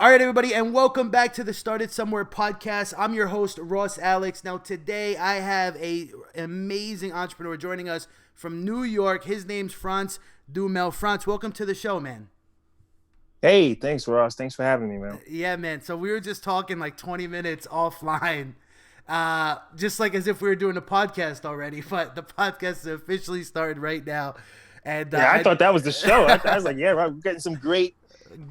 All right, everybody, and welcome back to the Started Somewhere podcast. I'm your host, Ross Alex. Now, today I have an amazing entrepreneur joining us from New York. His name's Frantz Dumel. Frantz, welcome to the show, man. Hey, thanks, Ross. Thanks for having me, man. Yeah, man. So we were just talking like 20 minutes offline, just like as if we were doing a podcast already, but the podcast is officially started right now. And Yeah, I thought that was the show. I was like, yeah, right, we're getting some great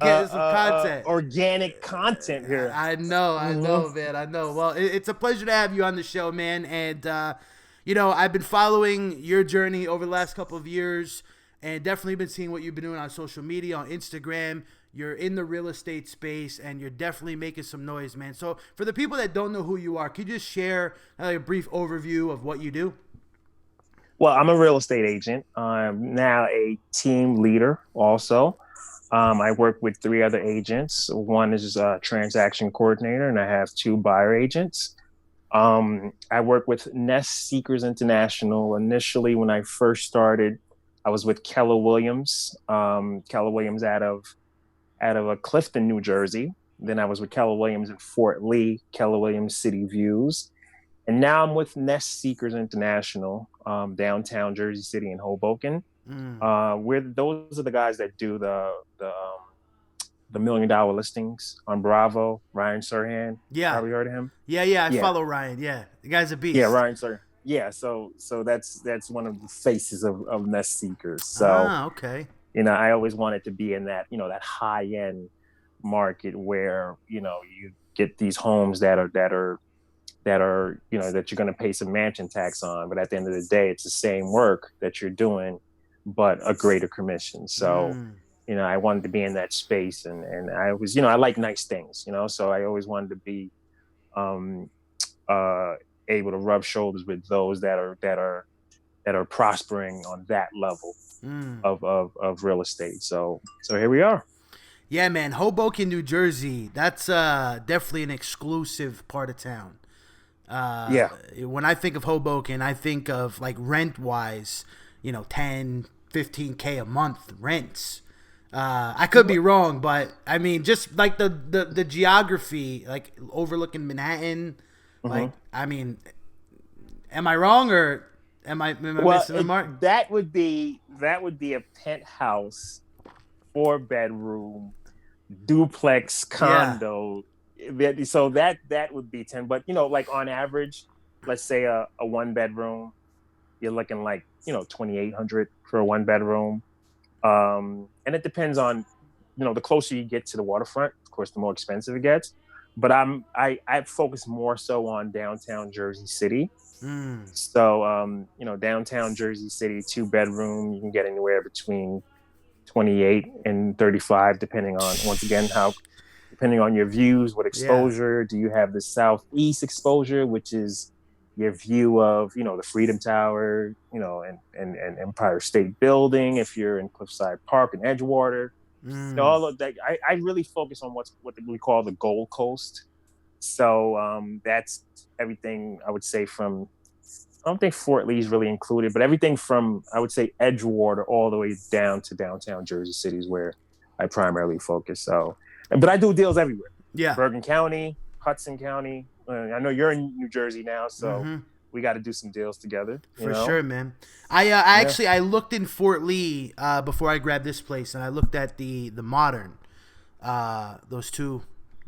getting some content. organic content here. I know, man. I know. Well, it's a pleasure to have you on the show, man. And, I've been following your journey over the last couple of years and definitely been seeing what you've been doing on social media, on Instagram. You're in the real estate space and you're definitely making some noise, man. So for the people that don't know who you are, could you just share a brief overview of what you do? Well, I'm a real estate agent. I'm now a team leader also. I work with three other agents. One is a transaction coordinator, and I have two buyer agents. I work with Nest Seekers International. Initially, when I first started, I was with Keller Williams. Keller Williams out of Clifton, New Jersey. Then I was with Keller Williams in Fort Lee, Keller Williams City Views. And now I'm with Nest Seekers International, downtown Jersey City in Hoboken. Those are the guys that do the $1 million listings on Bravo. Ryan Serhan. Yeah. Probably heard of him. Yeah. I follow Ryan. Yeah. The guy's a beast. Yeah, Ryan Serhan. Yeah, so that's one of the faces of Nest Seekers. So okay. I always wanted to be in that, that high end market where, you get these homes that are that you're going to pay some mansion tax on, but at the end of the day, it's the same work that you're doing, but a greater commission. So, I wanted to be in that space, and I was, I like nice things, so I always wanted to be able to rub shoulders with those that are prospering on that level of real estate. So here we are. Yeah, man. Hoboken, New Jersey. That's definitely an exclusive part of town. Yeah. When I think of Hoboken, I think of like rent wise, 10, 15K a month rents. I could be wrong, but I mean, just like the geography, like overlooking Manhattan, like, I mean, am I wrong or am I missing the mark? That would be a penthouse, 4-bedroom, duplex condo. Yeah. So that would be 10. But like on average, let's say a 1-bedroom, you're looking like 2,800 for a 1-bedroom. And it depends on the closer you get to the waterfront, of course, the more expensive it gets. But I focus more so on downtown Jersey City. So downtown Jersey City, 2-bedroom, you can get anywhere between 28 and 35, depending on your views, what exposure. Do you have the southeast exposure, which is your view of the Freedom Tower, and Empire State Building, if you're in Cliffside Park and Edgewater. All of that. I really focus on what we call the Gold Coast. So that's everything, I would say, from, I don't think Fort Lee is really included, but everything from, I would say, Edgewater all the way down to downtown Jersey City is where I primarily focus. So, but I do deals everywhere. Yeah. Bergen County, Hudson County. I know you're in New Jersey now, so we got to do some deals together. For sure, man. I looked in Fort Lee before I grabbed this place, and I looked at the modern, the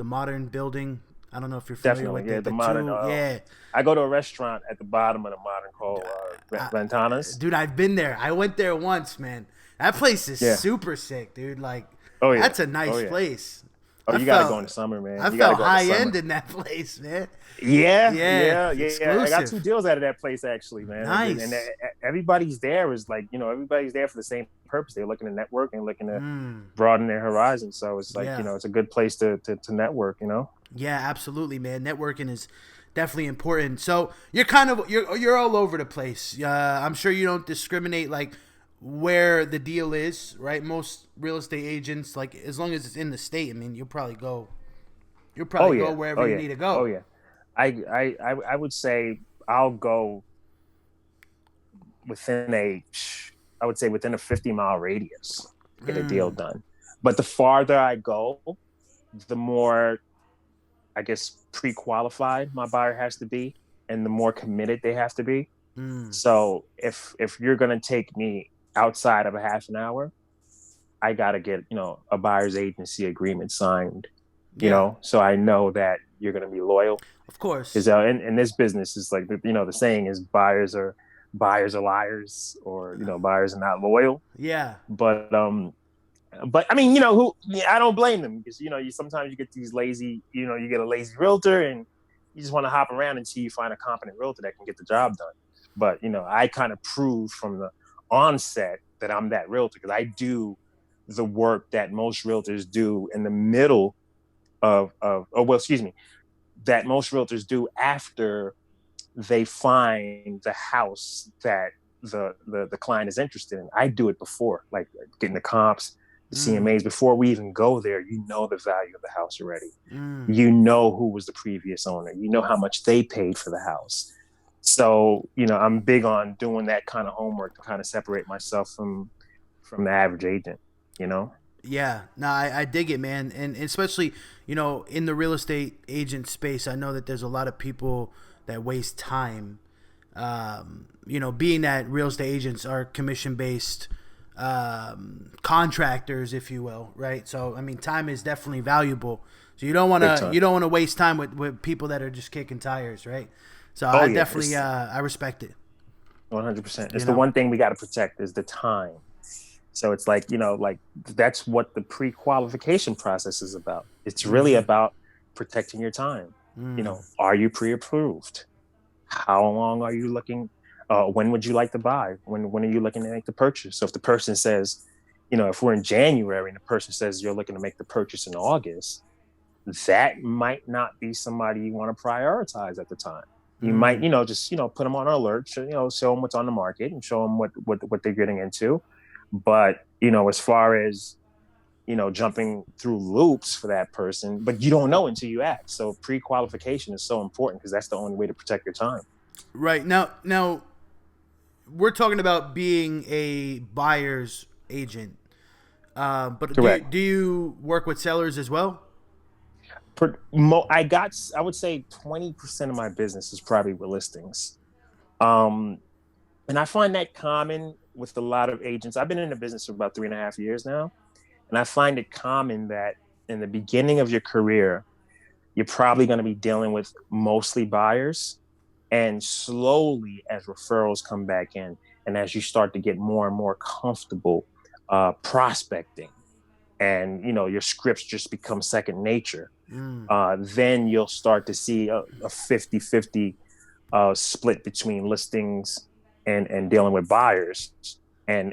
modern building. I don't know if you're familiar with it. The modern. I go to a restaurant at the bottom of the modern called Ventanas. Dude, I've been there. I went there once, man. That place is super sick, dude. Like, that's a nice place. Oh, you gotta go in the summer, man. I felt high end in that place, man. Yeah. Exclusive. I got 2 deals out of that place, actually, man. Nice. And everybody's there is like, everybody's there for the same purpose. They're looking to network and looking to broaden their horizons. So it's like, it's a good place to network, Yeah, absolutely, man. Networking is definitely important. So you're all over the place. I'm sure you don't discriminate like where the deal is, right? Most real estate agents, like, as long as it's in the state, I mean, you'll probably go wherever you need to go. Oh yeah. I would say I'll go within a 50-mile radius to get a deal done. But the farther I go, the more, I guess, pre-qualified my buyer has to be, and the more committed they have to be. Mm. So if you're gonna take me outside of a half an hour, I gotta get, a buyer's agency agreement signed, Yeah, so I know that you're gonna be loyal. of Because course. in this business, it's like, the saying is buyers are liars, or buyers are not loyal. Yeah. But I mean, who, I don't blame them, because you sometimes you get these lazy, you get a lazy realtor, and you just want to hop around until you find a competent realtor that can get the job done. But I kind of proved from the onset that I'm that realtor, because I do the work that most realtors do in the middle of oh, well, excuse me, that most realtors do after they find the house that the client is interested in. I do it before, like getting the comps, the Mm. CMAs. Before we even go there, you know the value of the house already. Mm. You know who was the previous owner. You know how much they paid for the house. So I'm big on doing that kind of homework to kind of separate myself from the average agent. You know. Yeah, no, I dig it, man, and especially in the real estate agent space, I know that there's a lot of people that waste time. Being that real estate agents are commission based contractors, if you will, right? So I mean, time is definitely valuable. So Big time. you don't want to waste time with people that are just kicking tires, right? So Oh I yeah, definitely it's I respect it. 100%. You It's the know. one thing we got to protect is the time. So it's like, like that's what the pre-qualification process is about. It's really Mm-hmm. about protecting your time. Mm. Are you pre-approved? How long are you looking? When would you like to buy? When are you looking to make the purchase? So if the person says, if we're in January and the person says you're looking to make the purchase in August, that might not be somebody you want to prioritize at the time. You might, Mm. just, put them on alert, show them what's on the market and show them what they're getting into. But, as far as, jumping through loops for that person, but you don't know until you ask. So pre-qualification is so important, because that's the only way to protect your time. Right now, we're talking about being a buyer's agent. But Correct. do you work with sellers as well? I would say 20% of my business is probably with listings. Um, and I find that common with a lot of agents. I've been in the business for about 3.5 years now. And I find it common that in the beginning of your career, you're probably going to be dealing with mostly buyers. And slowly, as referrals come back in, and as you start to get more and more comfortable prospecting, and your scripts just become second nature, Mm. then you'll start to see a 50-50 split between listings and dealing with buyers. And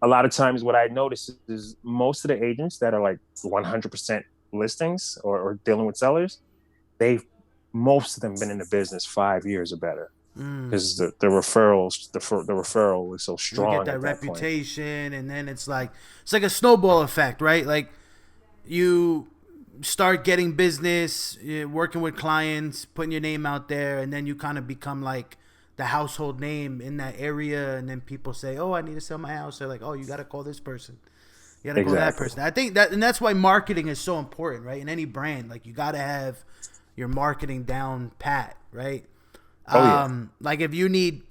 a lot of times what I notice is most of the agents that are like 100% listings, or dealing with sellers, they've most of them been in the business 5 years or better, Mm. because the referrals, the referral is so You get strong that at that point. reputation, and then it's like a snowball effect, right? Like you start getting business, working with clients, putting your name out there, and then you kind of become like the household name in that area. And then people say, "Oh, I need to sell my house." They're like, "Oh, you got to call this person. You got to call that Exactly. person." I think that, and that's why marketing is so important, right? In any brand, like you got to have your marketing down pat, right? Oh yeah. Like if you need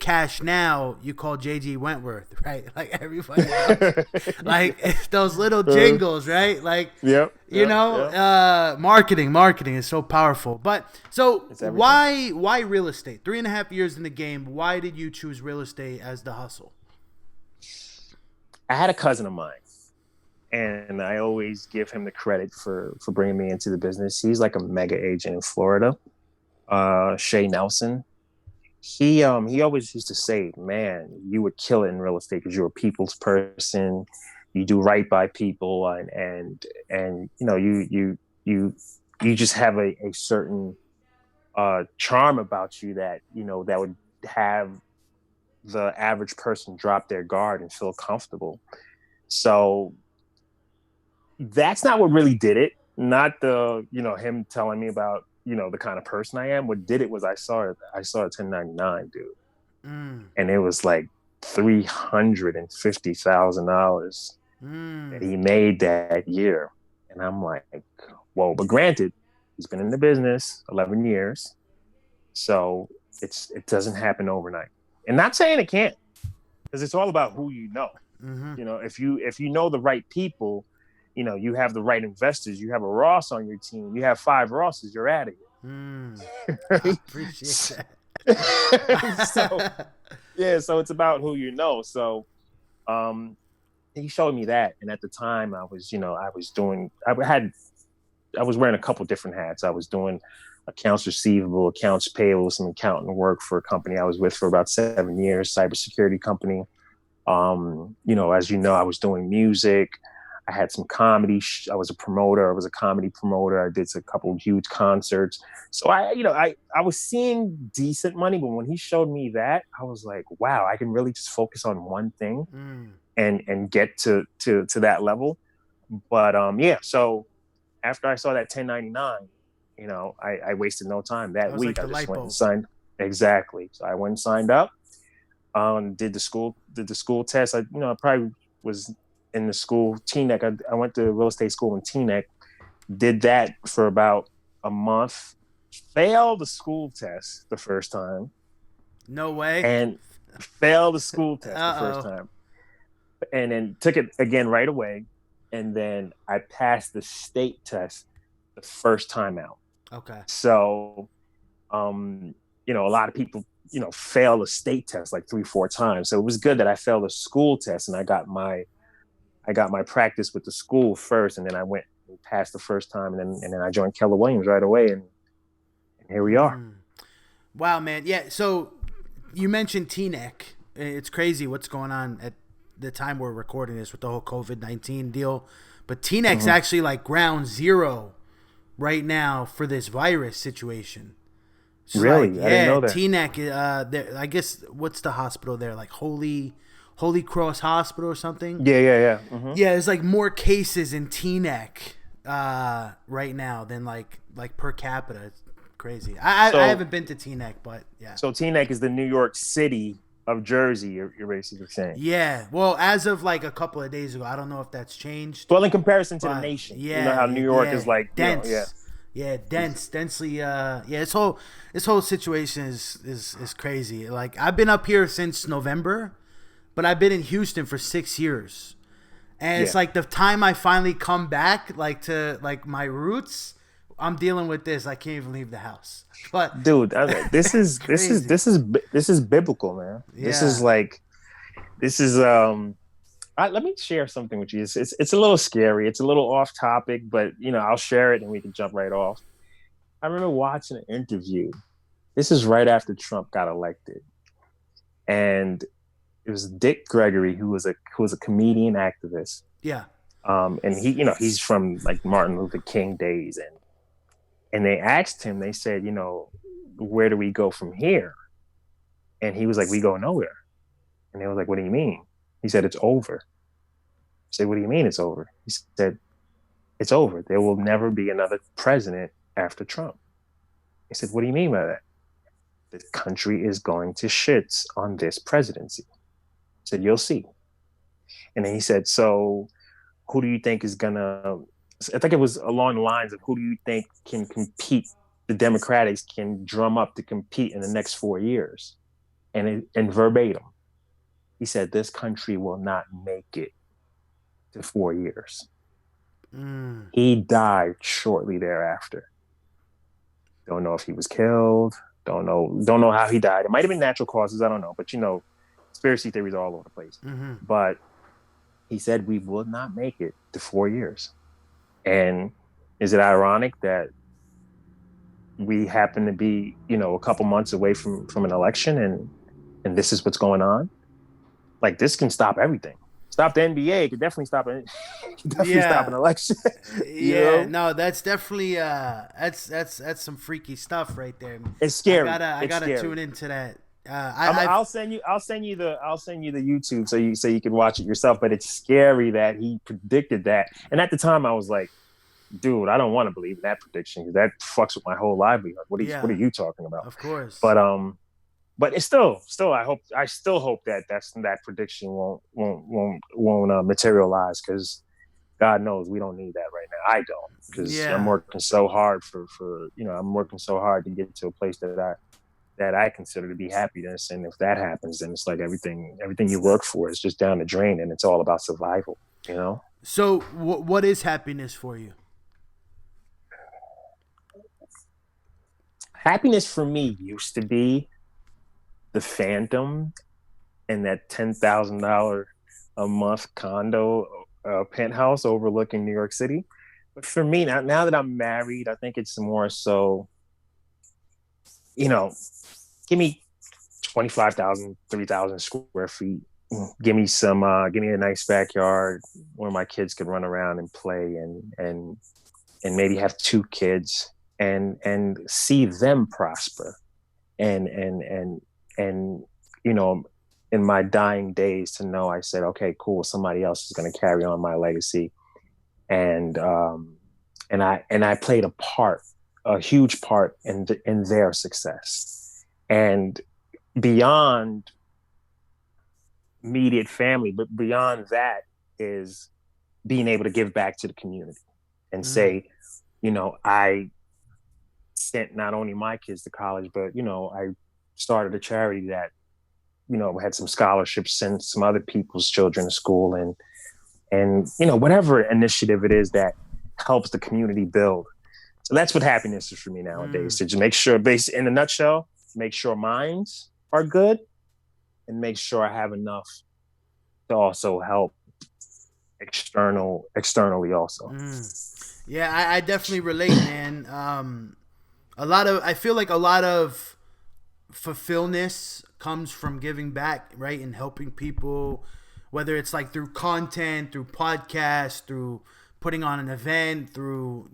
cash now, you call JG Wentworth, right? Like everybody knows. Like those little jingles, right? Like Yep. Yep. Yep. marketing is so powerful. But so It's everything. why real estate? 3.5 years in the game. Why did you choose real estate as the hustle? I had a cousin of mine, and I always give him the credit for bringing me into the business. He's like a mega agent in Florida, Shay Nelson. He always used to say, "Man, you would kill it in real estate because you're a people's person. You do right by people, and you just have a certain charm about you that that would have the average person drop their guard and feel comfortable." So that's not what really did it. Not the him telling me about the kind of person I am. What did it was I saw a 1099, dude, Mm, and it was like $350,000 that mm, he made that year. And I'm like, whoa, but granted, he's been in the business 11 years. So it doesn't happen overnight. And not saying it can't, because it's all about who you know. Mm-hmm. You know, if you know the right people, you know, you have the right investors, you have a Ross on your team, you have 5 Rosses, you're out of here. I Right? appreciate So that. yeah, so it's about who you know. So he showed me that. And at the time I was, I was wearing a couple different hats. I was doing accounts receivable, accounts payable, some accounting work for a company I was with for about 7 years, cybersecurity company. As you know, I was doing music. I had some comedy. I was a promoter. I was a comedy promoter. I did a couple of huge concerts. So I was seeing decent money, but when he showed me that, I was like, wow, I can really just focus on one thing and get to that level. But yeah, so after I saw that 1099, I wasted no time that That was week. like I the just light went and bulb. signed. Exactly. So I went and signed up. Did the school test. I probably was in the school Teaneck. I went to real estate school in Teaneck. Did that for about a month. Failed the school test the first time, No way. and failed the school test the first Uh-oh. time, and then took it again right away, and then I passed the state test the first time out. Okay. So, a lot of people, fail a state test like 3-4 times. So it was good that I failed a school test and I got my practice with the school first, and then I went and passed the first time, and then I joined Keller Williams right away, and here we are. Wow, man. Yeah. So you mentioned Teaneck. It's crazy what's going on at the time we're recording this with the whole COVID-19 deal. But Teaneck's actually like ground zero right now for this virus situation. It's Really? like, I didn't know that. Teaneck, I guess, what's the hospital there? Like Holy Cross Hospital or something? Yeah. Yeah, there's like more cases in Teaneck right now than like per capita. It's crazy. I haven't been to Teaneck, but yeah. So Teaneck is the New York City of Jersey, you're basically saying. Yeah. Well, as of like a couple of days ago, I don't know if that's changed. Well, in comparison to the nation. Yeah, you know how New York is like dense. Densely. This whole situation is crazy. Like I've been up here since November, but I've been in Houston for 6 years, and it's like the time I finally come back, like to like my roots, I'm dealing with this. I can't even leave the house. But dude, this is biblical, man. Yeah. Let me share something with you. It's a little scary. It's a little off topic, but I'll share it and we can jump right off. I remember watching an interview. This is right after Trump got elected, and it was Dick Gregory, who was a comedian activist. Yeah. And he's from like Martin Luther King days, and they asked him. They said, where do we go from here? And he was like, we go nowhere. And they was like, what do you mean? He said, it's over. I said, what do you mean it's over? He said, it's over. There will never be another president after Trump. I said, what do you mean by that? The country is going to shits on this presidency. I said, you'll see. And then he said, so who do you think is gonna, I think it was along the lines of who do you think can compete, the Democrats can drum up to compete in the next 4 years? And verbatim, he said, this country will not make it to 4 years. He died shortly thereafter. Don't know if he was killed. Don't know how he died. It might have been natural causes. I don't know. But conspiracy theories are all over the place. But he said we will not make it to 4 years. And is it ironic that we happen to be, a couple months away from an election, and this is what's going on? Like, this can stop everything. Stop the NBA. It could definitely stop it. Stop an election. No, that's definitely that's some freaky stuff right there. It's scary. I gotta tune into that. I'll send you the YouTube so you can watch it yourself. But it's scary that he predicted that. And at the time, I was like, dude, I don't want to believe in that prediction because that fucks with my whole livelihood. What are you talking about? Of course. But it's still I still hope that prediction won't materialize because God knows we don't need that right now. I don't, because I'm Yeah. working so hard I'm working so hard to get to a place that I consider to be happiness. And if that happens, then it's like everything you work for is just down the drain, and it's all about survival, you know? So what is happiness for you? Happiness for me used to be the Phantom and that $10,000 a month condo penthouse overlooking New York City. But for me, now that I'm married, I think it's more so, you know, give me 25,000, 3,000 square feet. Give me a nice backyard where my kids can run around and play, and maybe have two kids, and see them prosper, and you know, in my dying days, to know I said, okay, cool, somebody else is going to carry on my legacy, and I played a huge part in their success, and beyond immediate family, but beyond that is being able to give back to the community and say, I sent not only my kids to college, but I started a charity that had some scholarships, sent some other people's children to school, and whatever initiative it is that helps the community build. So that's what happiness is for me nowadays. To just make sure, in a nutshell, make sure minds are good, and make sure I have enough to also help externally also. Yeah, I definitely relate, man. I feel like a lot of fulfillment comes from giving back, right? And helping people, whether it's like through content, through podcasts, through putting on an event, through,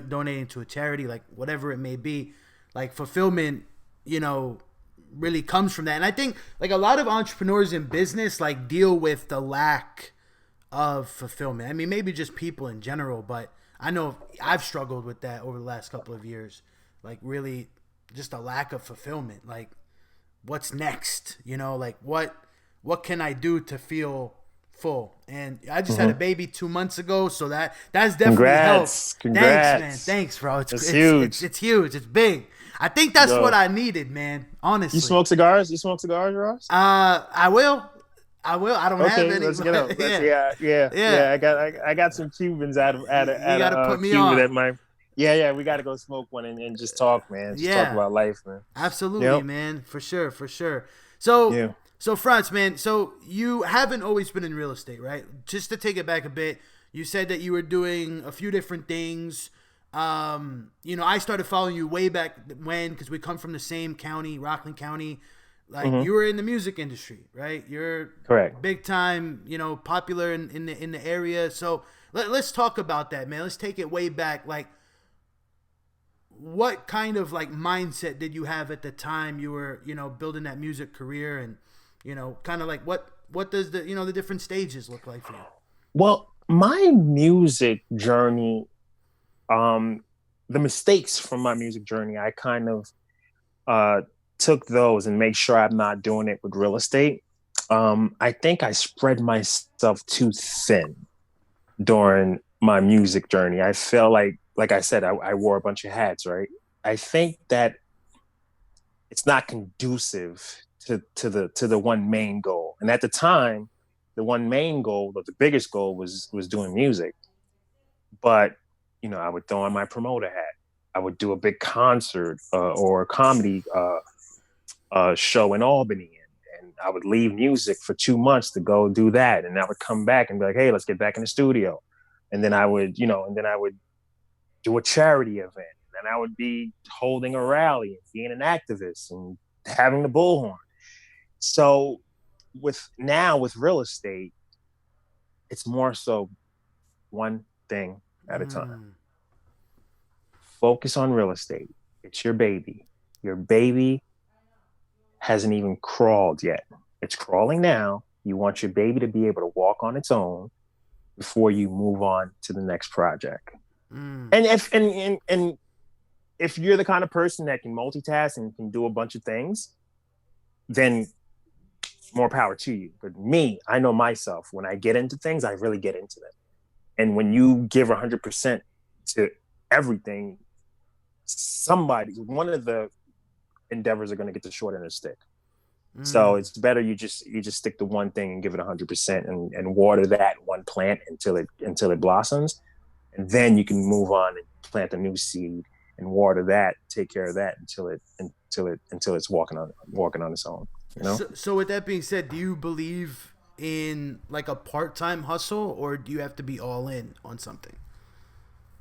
donating to a charity, like whatever it may be. Like fulfillment, really comes from that. And I think like a lot of entrepreneurs in business like deal with the lack of fulfillment. I mean, maybe just people in general, but I know I've struggled with that over the last couple of years. Like really just a lack of fulfillment. Like what's next? Like what can I do to feel full? And I just had a baby 2 months ago, so that's definitely helped. Congrats. Thanks, man. Thanks, bro. It's huge. It's huge. It's big. I think that's what I needed, man. Honestly. You smoke cigars? Ross? I will. I don't have any. Let's get up. Yeah. I got some Cubans out of put me Cuba on. that might. Yeah. We got to go smoke one and just talk, man. Just talk about life, man. Absolutely, man. For sure. So Frantz, man. So you haven't always been in real estate, right? Just to take it back a bit, you said that you were doing a few different things. I started following you way back when, because we come from the same county, Rockland County. Like you were in the music industry, right? You're correct, big time, popular in the area. So let's talk about that, man. Let's take it way back. Like, what kind of like mindset did you have at the time you were, building that music career, and kind of like what does the the different stages look like for you? Well, my music journey, the mistakes from my music journey, I kind of took those and make sure I'm not doing it with real estate. I think I spread myself too thin during my music journey. I felt like I said, I wore a bunch of hats, right? I think that it's not conducive to the one main goal. And at the time, the one main goal, or the biggest goal, was doing music. But I would throw on my promoter hat. I would do a big concert or a comedy show in Albany, and I would leave music for 2 months to go do that, and I would come back and be like, hey, let's get back in the studio. And then I would do a charity event, and I would be holding a rally and being an activist and having the bullhorn. So with real estate, it's more so one thing at a time. Focus on real estate. It's your baby. Your baby hasn't even crawled yet. It's crawling now. You want your baby to be able to walk on its own before you move on to the next project. And if you're the kind of person that can multitask and can do a bunch of things, then more power to you. But me, I know myself. When I get into things, I really get into them. And when you give 100% to everything, one of the endeavors are going to get the short end of the stick. So it's better you just stick to one thing and give it 100% and water that one plant until it blossoms, and then you can move on and plant a new seed and water that, take care of that until it's walking on its own. You know. So with that being said, do you believe in like a part-time hustle, or do you have to be all in on something?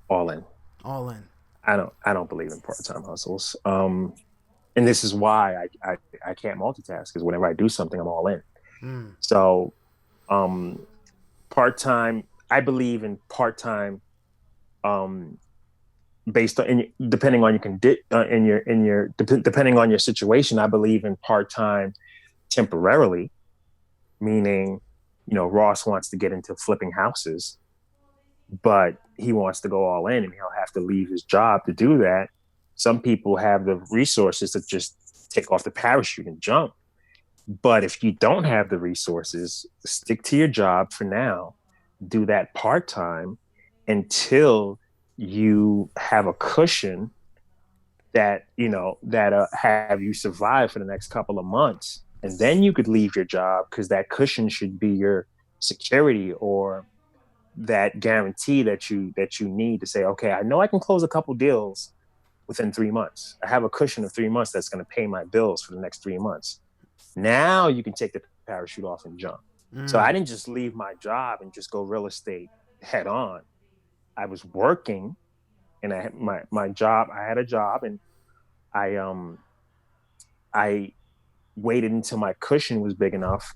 All in. All in. I don't believe in part-time hustles. And this is why I can't multitask, because whenever I do something, I'm all in. So part-time, I believe in part-time, based on depending on depending on your situation. I believe in part-time temporarily, meaning, Ross wants to get into flipping houses, but he wants to go all in and he'll have to leave his job to do that. Some people have the resources to just take off the parachute and jump. But if you don't have the resources, stick to your job for now, do that part-time until you have a cushion that, have you survive for the next couple of months. And then you could leave your job, because that cushion should be your security, or that guarantee that you need to say, okay, I know I can close a couple deals within 3 months. I have a cushion of 3 months that's going to pay my bills for the next 3 months. Now you can take the parachute off and jump. So I didn't just leave my job and just go real estate head on. I was working, and I had my job. I had a job, and I waited until my cushion was big enough.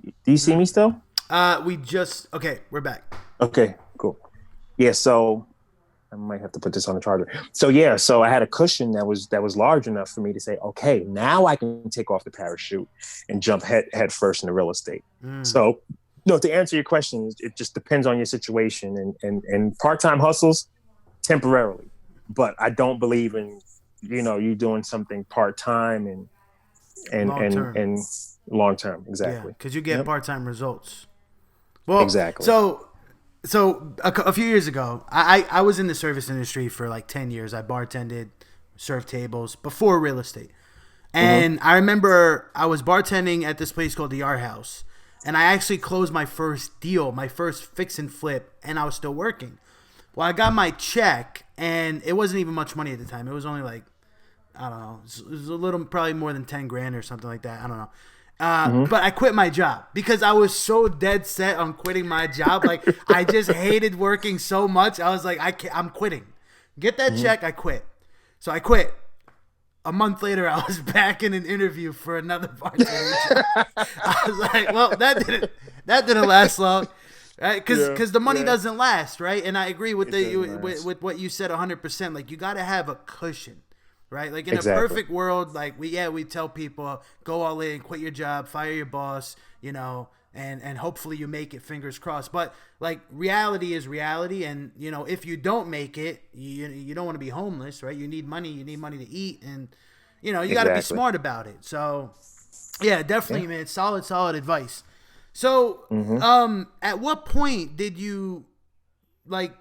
Do you see me still? Okay, we're back. Okay, cool. Yeah, so I might have to put this on the charger. So I had a cushion that was large enough for me to say, okay, now I can take off the parachute and jump head first into real estate. So, no, to answer your question, it just depends on your situation, and part-time hustles temporarily, but I don't believe in, you doing something part-time and long-term. Exactly. Because you get part-time results. Well, exactly. So a few years ago, I was in the service industry for like 10 years. I bartended, served tables before real estate. And I remember I was bartending at this place called the Art House. And I actually closed my first deal, my first fix and flip, and I was still working. Well, I got my check, and it wasn't even much money at the time. It was only like, I don't know, it was a little, probably more than 10 grand or something like that. I don't know. But I quit my job because I was so dead set on quitting my job. Like, I just hated working so much. I was like, I'm quitting. Get that check, I quit. So I quit. A month later, I was back in an interview for another bartending job. I was like, well, that didn't last long, right? Because the money doesn't last, right? And I agree with with what you said 100%. Like, you got to have a cushion. Right, like in a perfect world, like we tell people, go all in, quit your job, fire your boss, and hopefully you make it, fingers crossed. But like, reality is reality, and if you don't make it, you don't want to be homeless, right? You need money to eat, and you got to be smart about it. So yeah, definitely, man, solid advice. So at what point did you like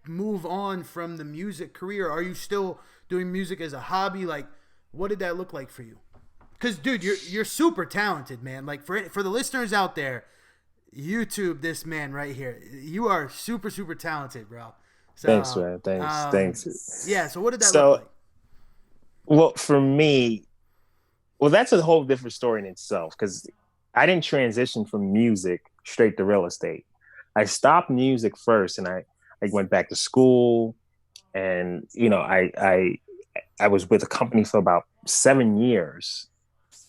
move on from the music career? Are you still doing music as a hobby? Like, what did that look like for you? Because, dude, you're super talented, man. Like, for the listeners out there, YouTube this man right here. You are super talented, bro. So, thanks, man. Thanks. Yeah. So what did that look like? Well, for me, that's a whole different story in itself, because I didn't transition from music straight to real estate. I stopped music first, and I went back to school, and I was with a company for about 7 years,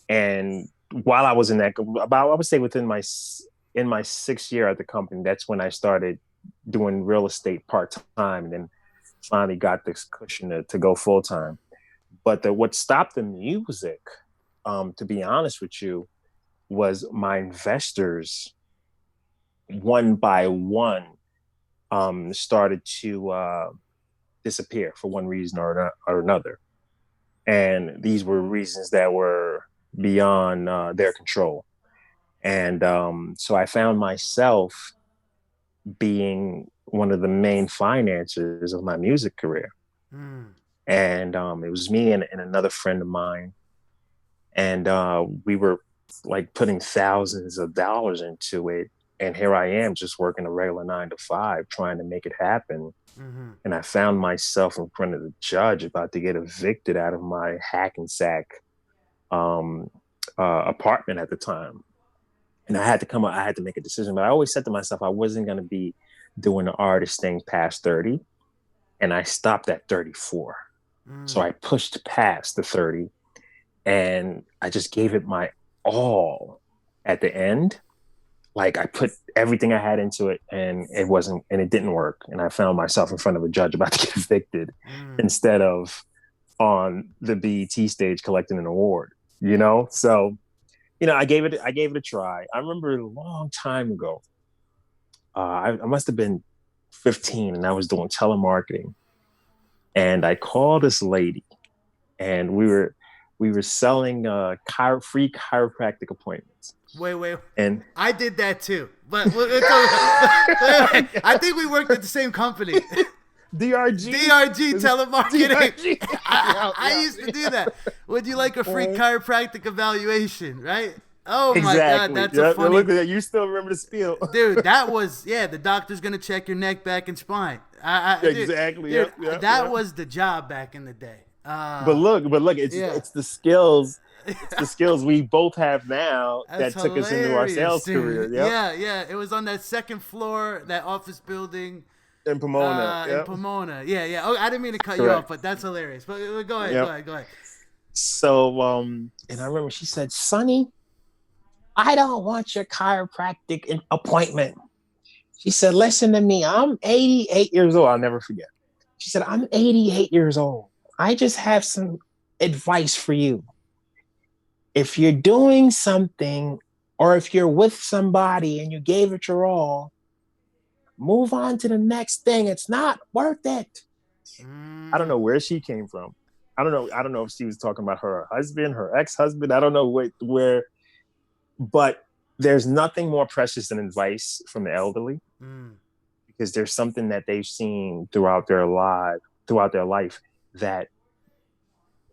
and while I was in that, about, I would say within my 6th year at the company, that's when I started doing real estate part-time, and then finally got this cushion to go full-time. But what stopped the music, to be honest with you, was my investors, one by one, started to disappear for one reason or another. And these were reasons that were beyond their control. And so I found myself being one of the main financiers of my music career. Mm. And it was me and another friend of mine. And we were like putting thousands of dollars into it. And here I am just working a regular 9 to 5, trying to make it happen. Mm-hmm. And I found myself in front of the judge about to get evicted out of my hack-and-sack apartment at the time. And I had to make a decision. But I always said to myself, I wasn't going to be doing the artist thing past 30. And I stopped at 34. So I pushed past the 30 and I just gave it my all at the end. Like I put everything I had into it and it didn't work. And I found myself in front of a judge about to get evicted instead of on the BET stage collecting an award, you know? So, you know, I gave it a try. I remember a long time ago, I must have been 15 and I was doing telemarketing. And I called this lady and we were selling free chiropractic appointments. Wait. And I did that too. But I think we worked at the same company. DRG telemarketing. DRG. I used to do that. Would you like a free chiropractic evaluation, right? Oh my God, that's a funny. Look at that. You still remember the spiel, dude? That was the doctor's gonna check your neck, back, and spine. Exactly. Dude, that was the job back in the day. But look, it's the skills. It's the skills we both have now that took us into our sales career. Yep. Yeah. It was on that second floor, that office building in Pomona. In Pomona. Yeah. Oh, I didn't mean to cut you off, but that's hilarious. But go ahead. Go ahead. So, and I remember she said, "Sonny, I don't want your chiropractic appointment." She said, "Listen to me. I'm 88 years old." I'll never forget. She said, "I'm 88 years old. I just have some advice for you. If you're doing something or if you're with somebody and you gave it your all, move on to the next thing. It's not worth it." I don't know where she came from. I don't know if she was talking about her husband, her ex-husband. I don't know where, but there's nothing more precious than advice from the elderly because there's something that they've seen throughout their life that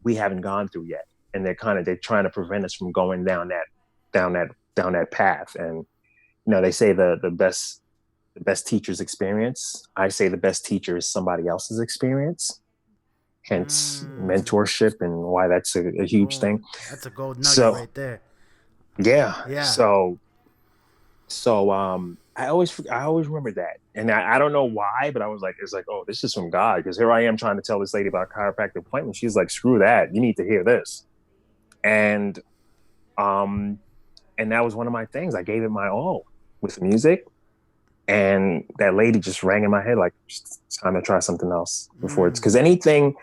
we haven't gone through yet. And they're trying to prevent us from going down that path. And, you know, they say the best teacher's experience. I say the best teacher is somebody else's experience. Hence mentorship and why that's a huge thing. That's a gold nugget right there. Yeah. So I always remember that. And I don't know why, but I was like, oh, this is from God. Because here I am trying to tell this lady about chiropractic appointment. She's like, screw that. You need to hear this. And that was one of my things. I gave it my all with music. And that lady just rang in my head like, it's time to try something else before it's, because anything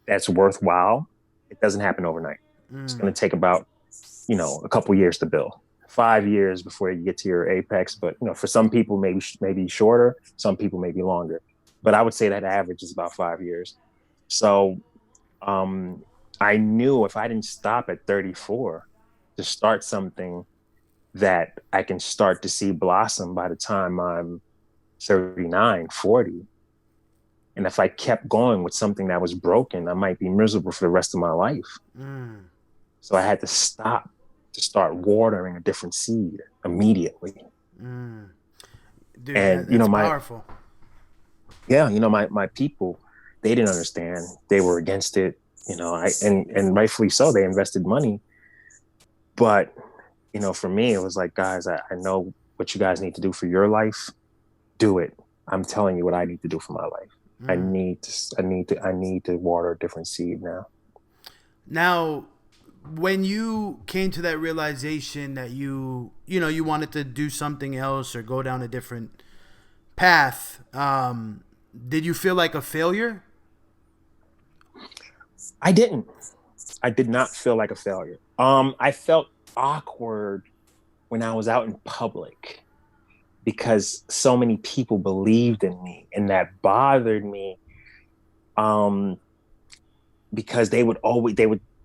that's worthwhile, it doesn't happen overnight. It's going to take about, a couple years to build. 5 years before you get to your apex. But, for some people, maybe shorter, some people maybe longer. But I would say that average is about 5 years. So I knew if I didn't stop at 34 to start something that I can start to see blossom by the time I'm 39, 40. And if I kept going with something that was broken, I might be miserable for the rest of my life. So I had to stop to start watering a different seed immediately. Dude, and that's powerful. My people, they didn't understand. They were against it. And rightfully so. They invested money. But, for me, it was like, guys, I know what you guys need to do for your life. Do it. I'm telling you what I need to do for my life. I need to water a different seed now. Now, when you came to that realization that you wanted to do something else or go down a different path, did you feel like a failure? I didn't. I did not feel like a failure. I felt awkward when I was out in public because so many people believed in me, and that bothered me. Because they would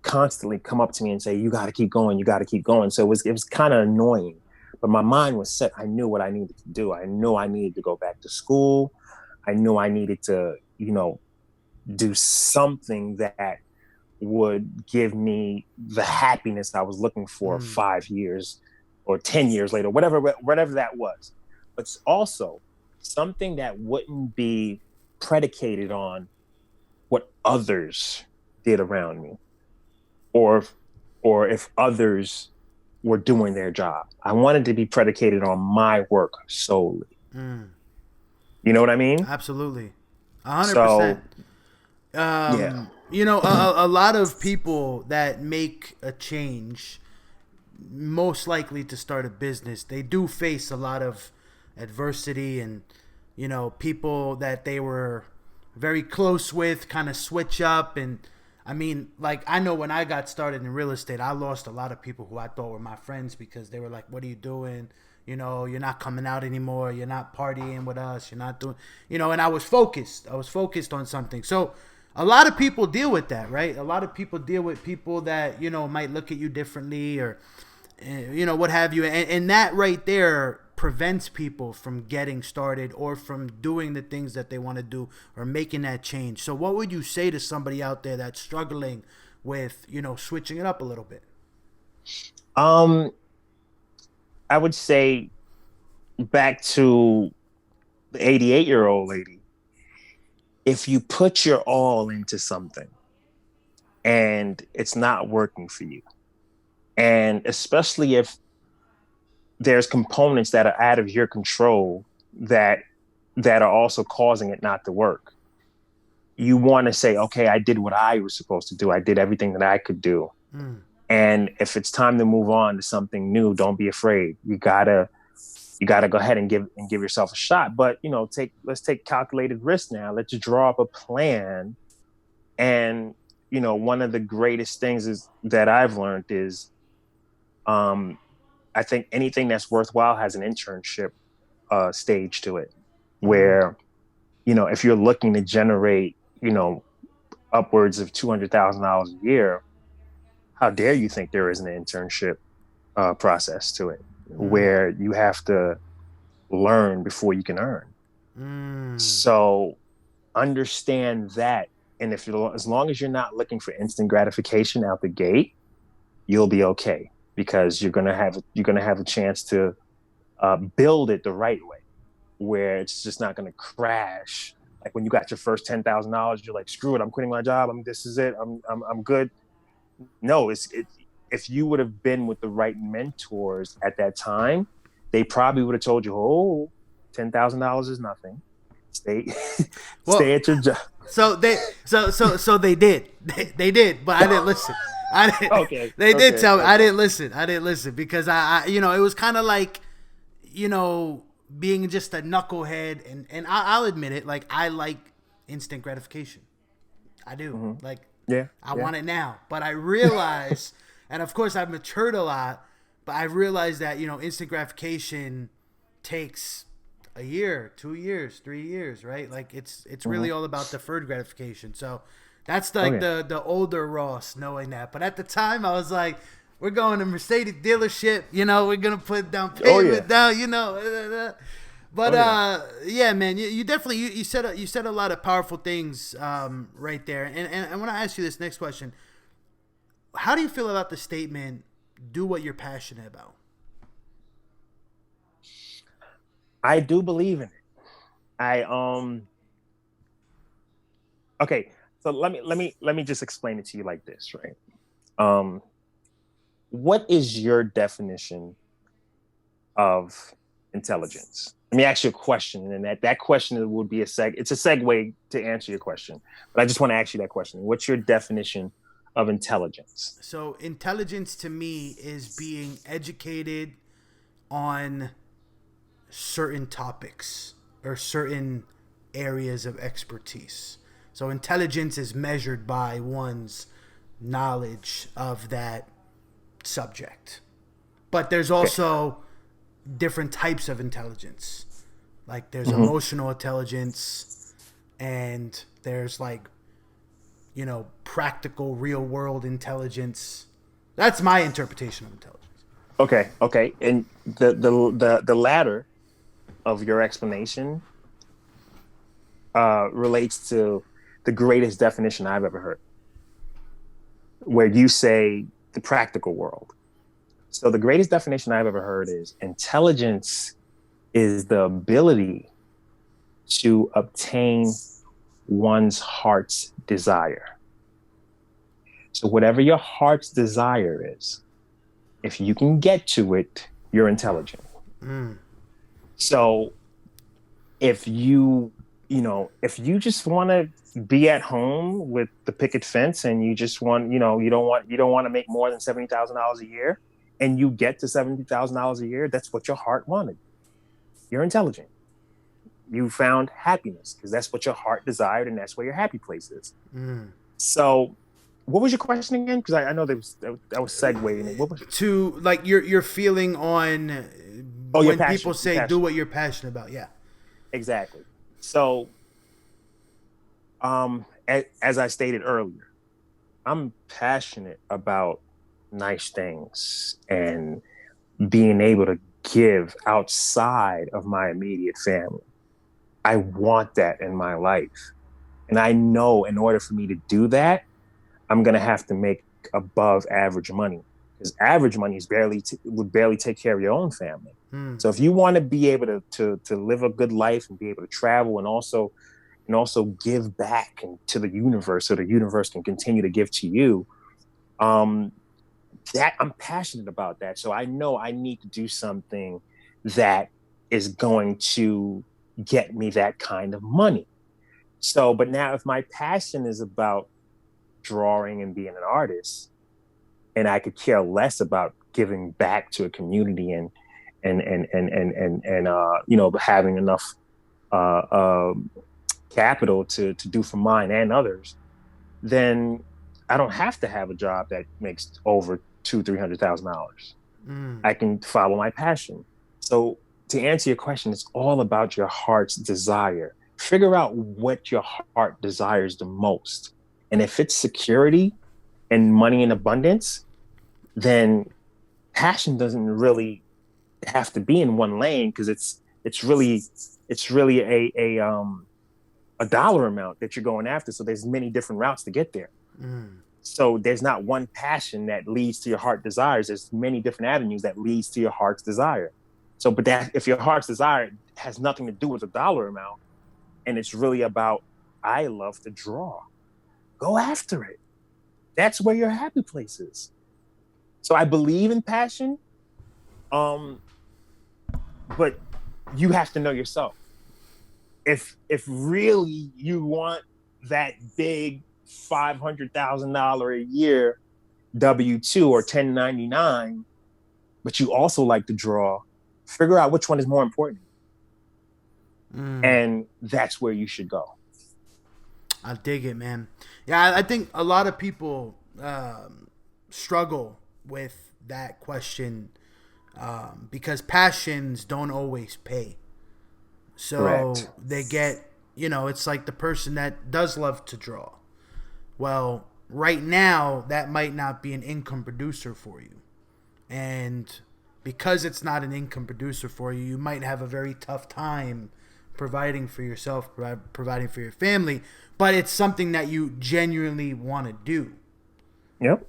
constantly come up to me and say, "You got to keep going. You got to keep going." So it was kind of annoying, but my mind was set. I knew what I needed to do. I knew I needed to go back to school. I knew I needed to, do something that would give me the happiness I was looking for 5 years or 10 years later, whatever that was. But it's also something that wouldn't be predicated on what others did around me, or if others were doing their job. I wanted to be predicated on my work solely. You know what I mean? Absolutely. 100%. So, yeah. A lot of people that make a change, most likely to start a business, they do face a lot of adversity, and people that they were very close with kind of switch up. And I mean, like, I know when I got started in real estate, I lost a lot of people who I thought were my friends, because they were like, what are you doing? You're not coming out anymore. You're not partying with us. You're not doing, and I was focused. I was focused on something. So a lot of people deal with that, right? A lot of people deal with people that, might look at you differently, or, what have you. And that right there prevents people from getting started or from doing the things that they want to do or making that change. So what would you say to somebody out there that's struggling with, switching it up a little bit? I would say, back to the 88-year-old lady, if you put your all into something and it's not working for you, and especially if there's components that are out of your control that are also causing it not to work, you want to say, okay, I did what I was supposed to do. I did everything that I could do. And if it's time to move on to something new, don't be afraid. You gotta go ahead and give yourself a shot. But let's take calculated risk now. Let's draw up a plan. And one of the greatest things that I've learned is, I think anything that's worthwhile has an internship stage to it, where if you're looking to generate upwards of $200,000 a year, how dare you think there isn't an internship process to it, where you have to learn before you can earn. So understand that. And as long as you're not looking for instant gratification out the gate, you'll be okay, because you're gonna have a chance to build it the right way, where it's just not gonna crash. Like when you got your first $10,000, you're like, screw it, I'm quitting my job. This is it. I'm good. No, if you would have been with the right mentors at that time, they probably would have told you, oh, $10,000 is nothing. Stay at your job. So they did, but I didn't listen. Okay. They did tell me. I didn't listen because I it was kind of like, being just a knucklehead, and I'll admit it. Like, I like instant gratification. I do. Like, I want it now. But I realize, and of course I've matured a lot, but I realized that, instant gratification takes a year, 2 years, 3 years, right? Like, it's really all about deferred gratification. So that's like the older Ross knowing that. But at the time I was like, we're going to Mercedes dealership, we're going to put down payment down, But yeah, man, you definitely you said a lot of powerful things right there. And I want to ask you this next question: how do you feel about the statement, "Do what you're passionate about"? I do believe in it. Okay, so let me just explain it to you like this, right? What is your definition of intelligence? Let me ask you a question, and that question would be it's a segue to answer your question. But I just want to ask you that question. What's your definition of intelligence? So intelligence to me is being educated on certain topics or certain areas of expertise. So intelligence is measured by one's knowledge of that subject. But there's also different types of intelligence. Like, there's emotional intelligence, and there's practical real world intelligence. That's my interpretation of intelligence. Okay. And the latter of your explanation relates to the greatest definition I've ever heard, where you say the practical world. So the greatest definition I've ever heard is intelligence is the ability to obtain one's heart's desire. So whatever your heart's desire is, if you can get to it, you're intelligent. Mm. So if if you just want to be at home with the picket fence and you just want, you don't want to make more than $70,000 a year, and you get to $70,000 a year, that's what your heart wanted. You're intelligent. You found happiness because that's what your heart desired, and that's where your happy place is. Mm. So, what was your question again? Because I know that was segueing. What was to like your feeling on when people say do what you're passionate about? Yeah, exactly. So, as I stated earlier, I'm passionate about nice things and being able to give outside of my immediate family. I want that in my life. And I know in order for me to do that, I'm going to have to make above average money, because average money is would barely take care of your own family. So if you want to be able to live a good life and be able to travel and also give back to the universe so the universe can continue to give to you, that I'm passionate about that. So I know I need to do something that is going to get me that kind of money. So, but now if my passion is about drawing and being an artist, and I could care less about giving back to a community and having enough capital to do for mine and others, then I don't have to have a job that makes over $200,000-$300,000. I can follow my passion. So to answer your question, it's all about your heart's desire. Figure out what your heart desires the most. And if it's security and money in abundance, then passion doesn't really have to be in one lane, because it's really a dollar amount that you're going after. So there's many different routes to get there. So there's not one passion that leads to your heart desires. There's many different avenues that leads to your heart's desire. So, but that if your heart's desire has nothing to do with a dollar amount, and it's really about, I love to draw, go after it. That's where your happy place is. So I believe in passion, but you have to know yourself. If really you want that big $500,000 a year W-2 or 1099, but you also like to draw, figure out which one is more important. And that's where you should go. I dig it, man. Yeah, I think a lot of people struggle with that question because passions don't always pay. So Correct. They get, it's like the person that does love to draw. Well, right now, that might not be an income producer for you. And because it's not an income producer for you, you might have a very tough time providing for yourself, providing for your family. But it's something that you genuinely want to do. Yep.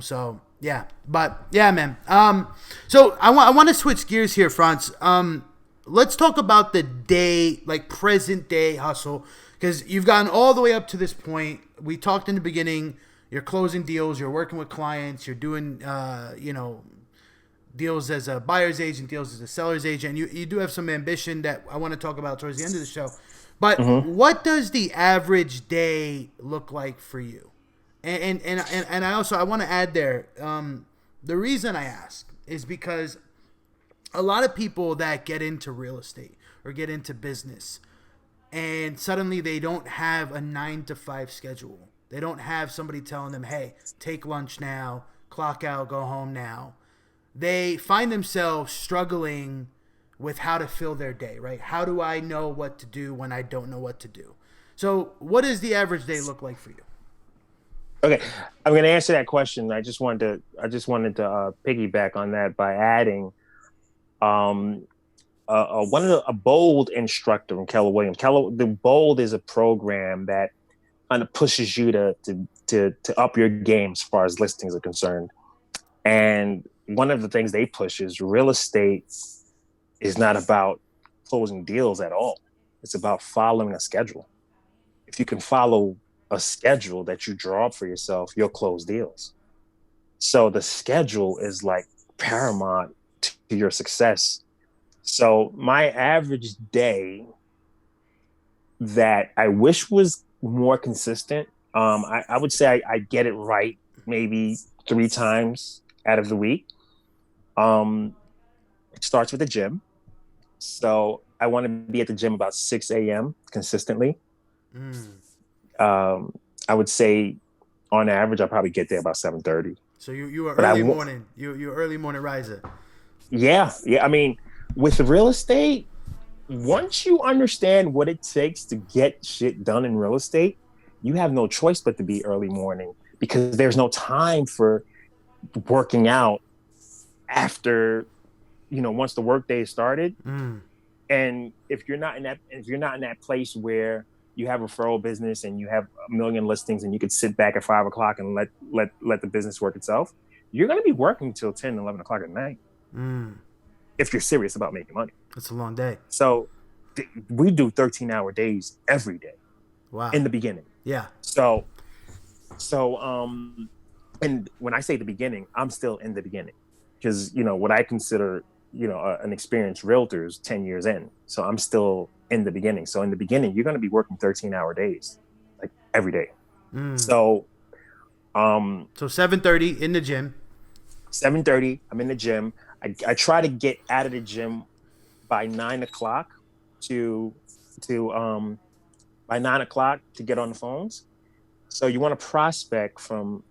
So, yeah. But, yeah, man. So, I want to switch gears here, Frantz. Let's talk about the day, like present day hustle. Because you've gotten all the way up to this point. We talked in the beginning. You're closing deals. You're working with clients. You're doing, deals as a buyer's agent, deals as a seller's agent. You do have some ambition that I want to talk about towards the end of the show. But what does the average day look like for you? And I want to add there, the reason I ask is because a lot of people that get into real estate or get into business, and suddenly they don't have a 9-to-5 schedule. They don't have somebody telling them, hey, take lunch now, clock out, go home now. They find themselves struggling with how to fill their day, right? How do I know what to do when I don't know what to do? So what does the average day look like for you? Okay, I'm going to answer that question. I just wanted to piggyback on that by adding um, one of a bold instructor from Keller Williams. The bold is a program that kind of pushes you to up your game as far as listings are concerned. And one of the things they push is real estate is not about closing deals at all. It's about following a schedule. If you can follow a schedule that you draw up for yourself, you'll close deals. So the schedule is like paramount to your success. So my average day that I wish was more consistent, I would say I get it right maybe 3 times out of the week. Um, it starts with the gym. So I want to be at the gym about 6 a.m. consistently. Mm. Um, I would say on average, I probably get there about 7:30. So you are But early morning. You early morning riser. yeah. I mean, with real estate, once you understand what it takes to get shit done in real estate, you have no choice but to be early morning because there's no time for working out after, once the workday started. Mm. And if you're not in that place where you have a referral business and you have a million listings and you could sit back at 5 o'clock and let the business work itself, you're going to be working till 10, 11 o'clock at night Mm. if you're serious about making money. That's a long day. So we do 13-hour days every day Wow. in the beginning. Yeah. So and when I say the beginning, I'm still in the beginning because what I consider an experienced realtor is 10 years in. So I'm still in the beginning. So in the beginning, you're going to be working 13-hour days, like every day. Mm. So So 7:30 in the gym. 7:30, I'm in the gym. I try to get out of the gym by 9 o'clock to to by 9 o'clock to get on the phones. So you want to prospect from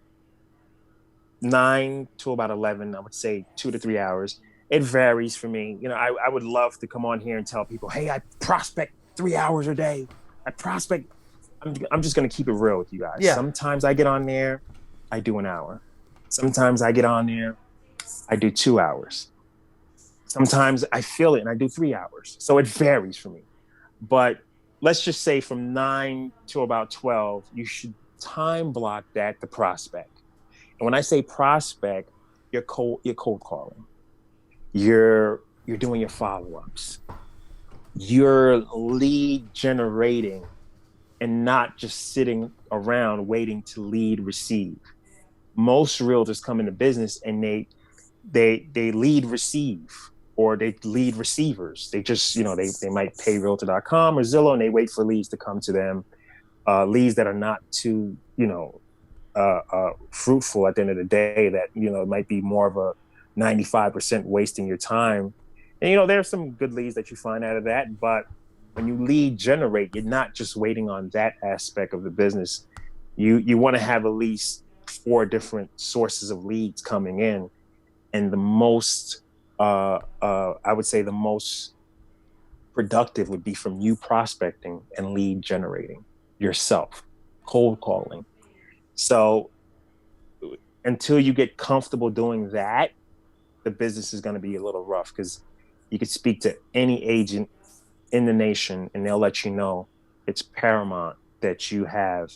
9 to about 11, I would say 2 to 3 hours. It varies for me. I would love to come on here and tell people, hey, I prospect 3 hours a day. I prospect. I'm just going to keep it real with you guys. Yeah. Sometimes I get on there, I do an hour. Sometimes I get on there, I do 2 hours. Sometimes I feel it and I do 3 hours. So it varies for me. But let's just say from 9 to about 12, you should time block that to prospect. And when I say prospect, you're cold calling. You're doing your follow-ups. You're lead generating and not just sitting around waiting to lead receive. Most realtors come into business and they lead receive or they lead receivers. They just, they might pay realtor.com or Zillow and they wait for leads to come to them. Leads that are not too, fruitful at the end of the day, that, it might be more of a 95% wasting your time. And, there's some good leads that you find out of that. But when you lead generate, you're not just waiting on that aspect of the business. You want to have at least 4 different sources of leads coming in. And the most, I would say the most productive would be from you prospecting and lead generating yourself, cold calling. So until you get comfortable doing that, the business is going to be a little rough because you could speak to any agent in the nation and they'll let you know it's paramount that you have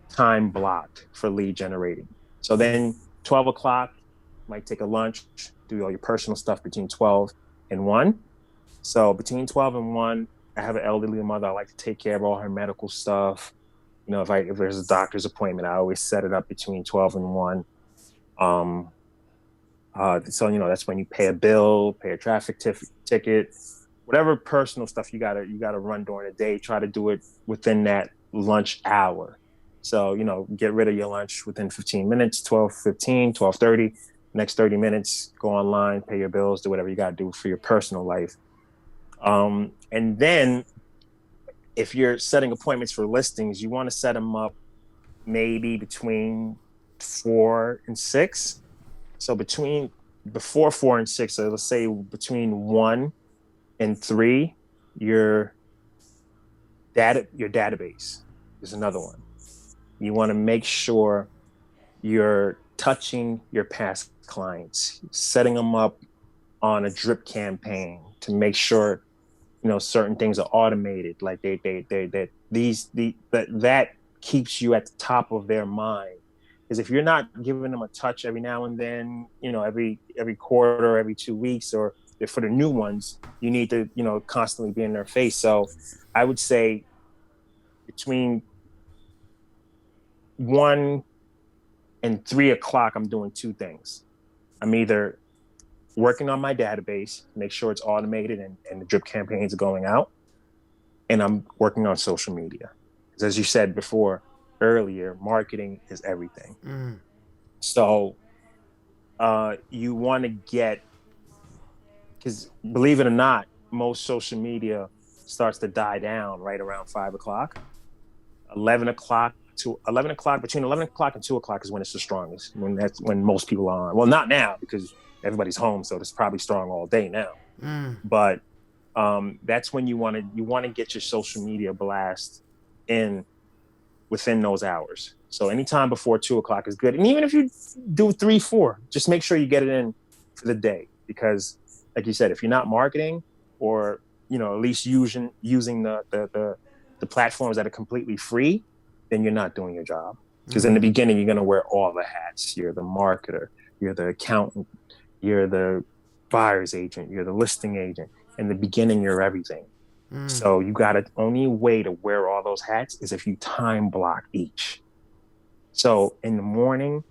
time blocked for lead generating. So then 12 o'clock, might take a lunch, do all your personal stuff between 12 and 1. So between 12 and 1, I have an elderly mother. I like to take care of all her medical stuff. If there's a doctor's appointment, I always set it up between 12 and 1. So that's when you pay a bill, pay a traffic ticket, whatever personal stuff you gotta run during the day. Try to do it within that lunch hour. So get rid of your lunch within 15 minutes, 12:15, 12:30. Next 30 minutes, go online, pay your bills, do whatever you gotta do for your personal life. And then if you're setting appointments for listings, you want to set them up maybe between 4 and 6. So before 4 and 6, so let's say between 1 and 3, your database is another one. You want to make sure you're touching your past clients, setting them up on a drip campaign to make sure, certain things are automated. Like that keeps you at the top of their mind. Because if you're not giving them a touch every now and then, every quarter, every 2 weeks, or for the new ones, you need to, constantly be in their face. So I would say between 1 and 3 o'clock, I'm doing 2 things. I'm either working on my database, make sure it's automated and the drip campaigns are going out, and I'm working on social media. Because as you said earlier, marketing is everything. Mm. So you want to get, because believe it or not, most social media starts to die down right around 5 o'clock. 11 o'clock to 11 o'clock, between 11 o'clock and 2 o'clock is when it's the strongest, that's when most people are on. Well, not now, because everybody's home, so it's probably strong all day now. Mm. But that's when you want to get your social media blast in within those hours. So anytime before 2 o'clock is good. And even if you do 3, 4, just make sure you get it in for the day. Because like you said, if you're not marketing or, at least using the platforms that are completely free, then you're not doing your job. Because in the beginning, you're going to wear all the hats. You're the marketer, you're the accountant, you're the buyer's agent, you're the listing agent. In the beginning, you're everything. So you got to, only way to wear all those hats is if you time block each. So in the morning,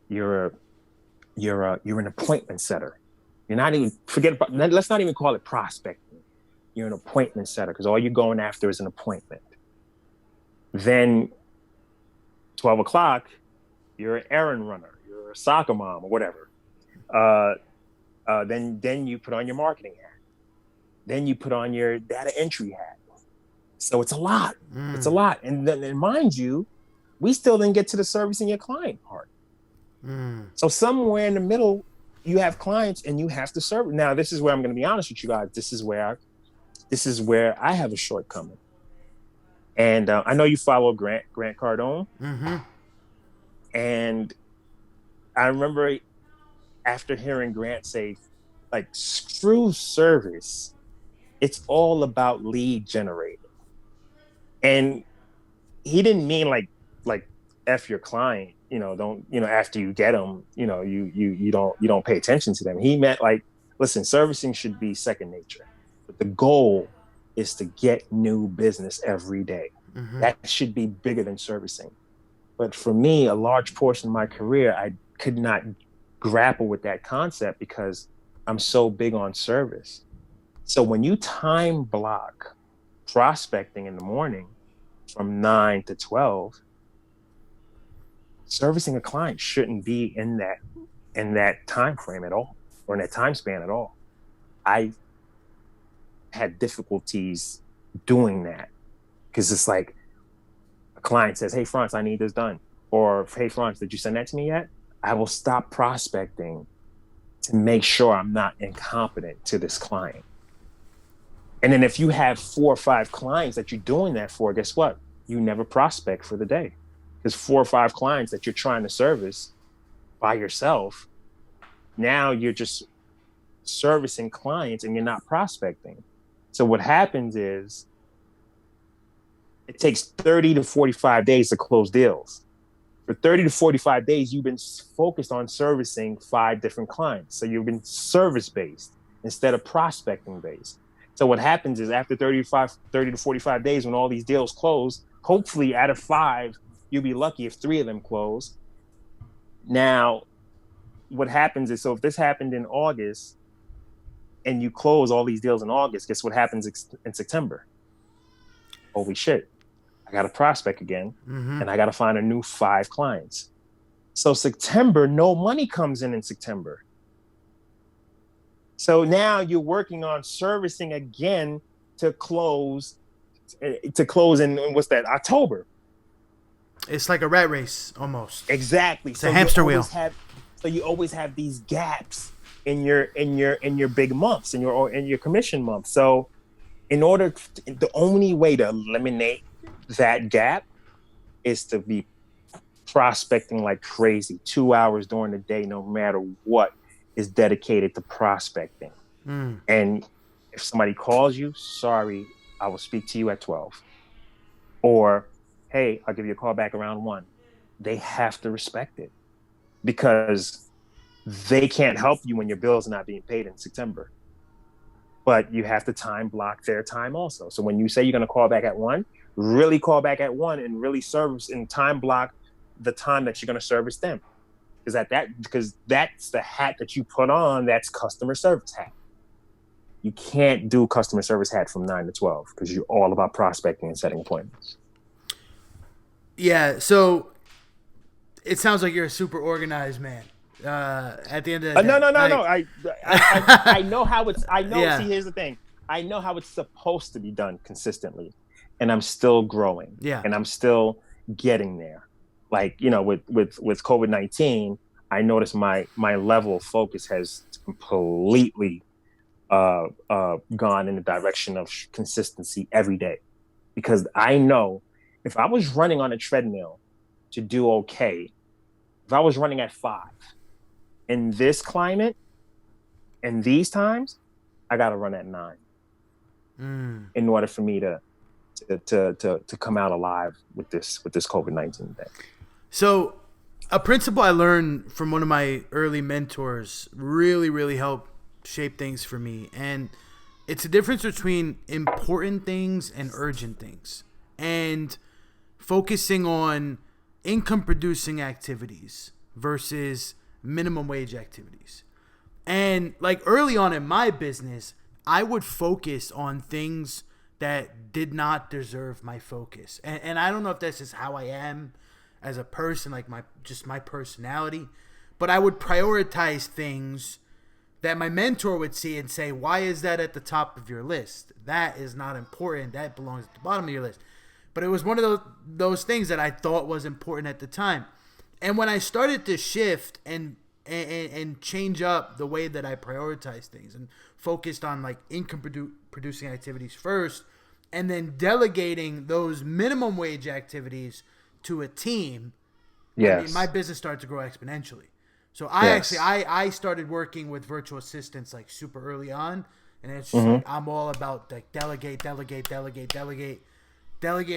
you're an appointment setter. You're not even, let's not even call it prospecting. You're an appointment setter, because all you're going after is an appointment. Then 12 o'clock, you're an errand runner, you're a soccer mom or whatever. Then you put on your marketing hat. Then you put on your data entry hat. So it's a lot. It's a lot. And then, mind you, we still didn't get to the servicing your client part. So somewhere in the middle, you have clients and you have to serve. Now, this is where I'm going to be honest with you guys. This is where I have a shortcoming. And I know you follow Grant Cardone. Mm-hmm. And I remember after hearing Grant say, like, screw service, it's all about lead generating. And he didn't mean like F your client, don't, after you get them, you don't pay attention to them. He meant like, listen, servicing should be second nature, but the goal is to get new business every day. Mm-hmm. That should be bigger than servicing. But for me, a large portion of my career, I could not grapple with that concept because I'm so big on service. So when you time block prospecting in the morning from 9 to 12, servicing a client shouldn't be in that time frame at all, or in that time span at all. I had difficulties doing that because it's like a client says, "Hey, Frantz, I need this done," or "Hey, Frantz, did you send that to me yet?" I will stop prospecting to make sure I'm not incompetent to this client. And then if you have 4 or 5 clients that you're doing that for, guess what? You never prospect for the day. Because 4 or 5 clients that you're trying to service by yourself, now you're just servicing clients and you're not prospecting. So what happens is it takes 30 to 45 days to close deals. For 30 to 45 days, you've been focused on servicing 5 different clients. So you've been service-based instead of prospecting-based. So what happens is after 30 to 45 days, when all these deals close, hopefully out of 5, you'll be lucky if 3 of them close. Now, what happens is, so if this happened in August and you close all these deals in August, guess what happens in September? Holy shit, I got to prospect again, and I got to find a new 5 clients. So September, no money comes in September. So now you're working on servicing again to close in, what's that, October. It's like a rat race almost. Exactly. It's a hamster wheel. So you always have these gaps in your big months, in your commission months. So the only way to eliminate that gap is to be prospecting like crazy. 2 hours during the day, no matter what, is dedicated to prospecting. And if somebody calls you, sorry, I will speak to you at 12. Or, hey, I'll give you a call back around 1. They have to respect it because they can't help you when your bills are not being paid in September. But you have to time block their time also. So when you say you're going to call back at 1, really call back at 1 and really service and time block the time that you're going to service them. Because that's the hat that you put on. That's customer service hat. You can't do customer service hat from 9 to 12 because you're all about prospecting and setting appointments. Yeah. So it sounds like you're a super organized man. At the end of the day, no. I know how it's. I know. Yeah. See, here's the thing. I know how it's supposed to be done consistently, and I'm still growing. Yeah. And I'm still getting there. Like, you know, with COVID-19, I noticed my level of focus has completely gone in the direction of consistency every day, because I know if I was running on a treadmill to do okay, if I was running at 5 in this climate and these times, I got to run at 9 in order for me to come out alive with this COVID-19 thing. So a principle I learned from one of my early mentors really, really helped shape things for me. And it's a difference between important things and urgent things, and focusing on income producing activities versus minimum wage activities. And like early on in my business, I would focus on things that did not deserve my focus. And I don't know if that's just how I am as a person, like my personality, but I would prioritize things that my mentor would see and say, why is that at the top of your list? That is not important. That belongs at the bottom of your list. But it was one of those things that I thought was important at the time. And when I started to shift and change up the way that I prioritize things and focused on like income producing activities first, and then delegating those minimum wage activities to a team, yes, I mean, my business started to grow exponentially. So I started working with virtual assistants like super early on, and it's just like I'm all about like delegate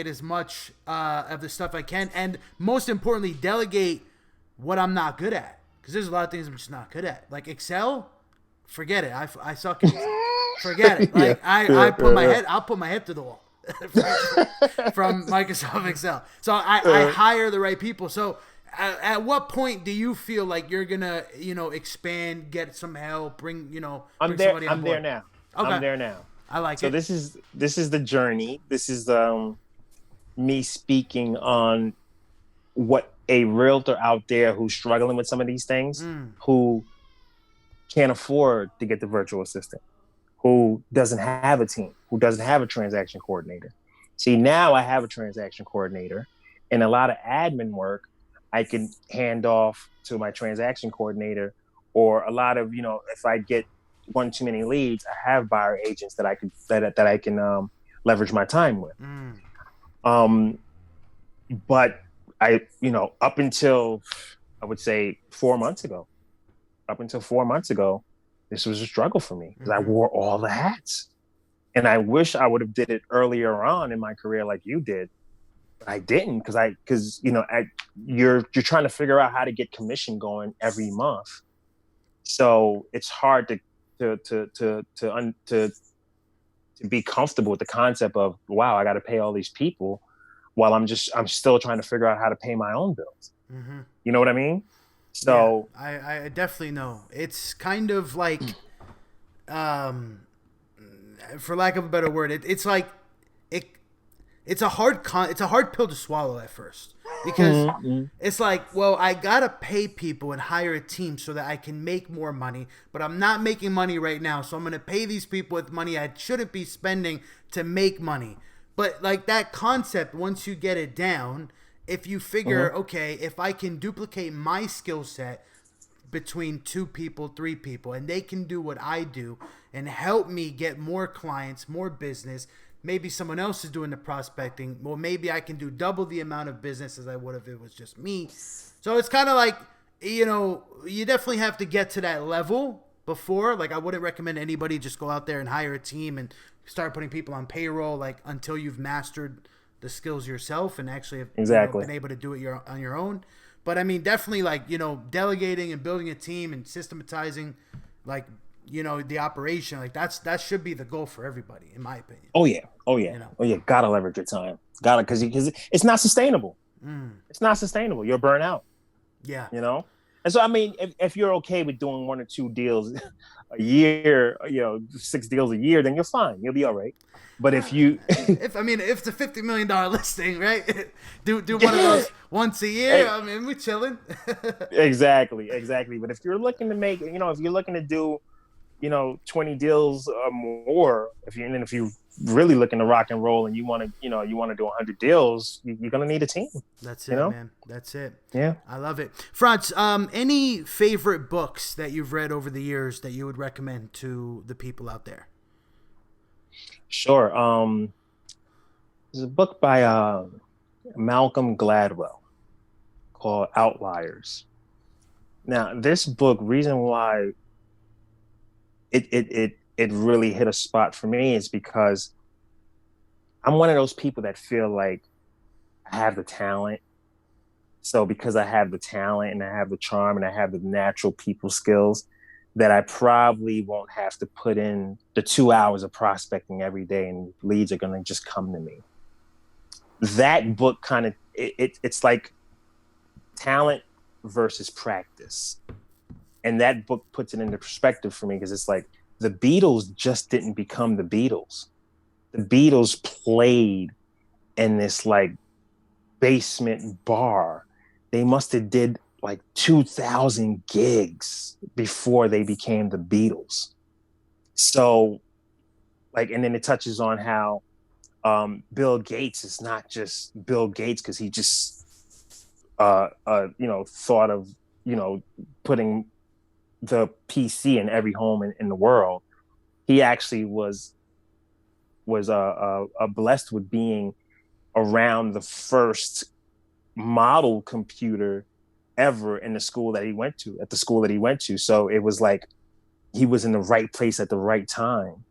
as much of the stuff I can, and most importantly, delegate what I'm not good at, because there's a lot of things I'm just not good at. Like Excel, forget it. I suck at Excel. Forget it. Like I'll put my head to the wall from Microsoft Excel. So I hire the right people. So at what point do you feel like you're gonna, expand, get some help, bring somebody on board? I'm there now. Okay. I'm there now. I like it. So this is the journey. This is me speaking on what a realtor out there who's struggling with some of these things, who can't afford to get the virtual assistant, who doesn't have a team, who doesn't have a transaction coordinator. See, now I have a transaction coordinator, and a lot of admin work I can hand off to my transaction coordinator, or a lot of, if I get one too many leads, I have buyer agents that I can leverage my time with. But I, up until I would say 4 months ago, this was a struggle for me because I wore all the hats, and I wish I would have did it earlier on in my career like you did. But I didn't because you're trying to figure out how to get commission going every month, so it's hard to be comfortable with the concept of, wow, I got to pay all these people while I'm still trying to figure out how to pay my own bills. You know what I mean? So yeah, I definitely know. It's kind of like, for lack of a better word, it's like it's a hard pill to swallow at first, because it's like, well, I gotta pay people and hire a team so that I can make more money, but I'm not making money right now, so I'm gonna pay these people with money I shouldn't be spending to make money. But like that concept, once you get it down, if you figure, okay, if I can duplicate my skill set between 2 people, 3 people, and they can do what I do and help me get more clients, more business, maybe someone else is doing the prospecting. Well, maybe I can do double the amount of business as I would if it was just me. So it's kind of like, you know, you definitely have to get to that level before. Like, I wouldn't recommend anybody just go out there and hire a team and start putting people on payroll, like, until you've mastered the skills yourself and actually have been able to do it on your own. But I mean, definitely, like, you know, delegating and building a team and systematizing, like, you know, the operation, like that should be the goal for everybody, in my opinion. Oh yeah. You know? Gotta leverage your time. Because it's not sustainable. It's not sustainable. You'll burn out. Yeah. You know? And so, I mean, if you're okay with doing 1 or 2 deals a year, you know, 6 deals a year, then you're fine. You'll be all right. But if it's a $50 million listing, right? do one of those once a year. I mean, we're chilling. Exactly. But if you're looking to make, you know, if you're looking to do, you know, 20 deals or more, if you're really looking to rock and roll and you want to do 100 deals, you're going to need a team. That's it, man. That's it. Yeah. I love it. Frantz, any favorite books that you've read over the years that you would recommend to the people out there? Sure. There's a book by Malcolm Gladwell called Outliers. Now, this book, reason why it really hit a spot for me is because I'm one of those people that feel like I have the talent. So because I have the talent and I have the charm and I have the natural people skills, that I probably won't have to put in the 2 hours of prospecting every day and leads are going to just come to me. That book kind of, it's like talent versus practice. And that book puts it into perspective for me because it's like the Beatles just didn't become the Beatles. The Beatles played in this like basement bar. They must have did like 2,000 gigs before they became the Beatles. So like, and then it touches on how Bill Gates is not just Bill Gates because he just, thought of, putting the PC in every home in the world. He actually was blessed with being around the first model computer ever in the school that he went to. So it was like he was in the right place at the right time.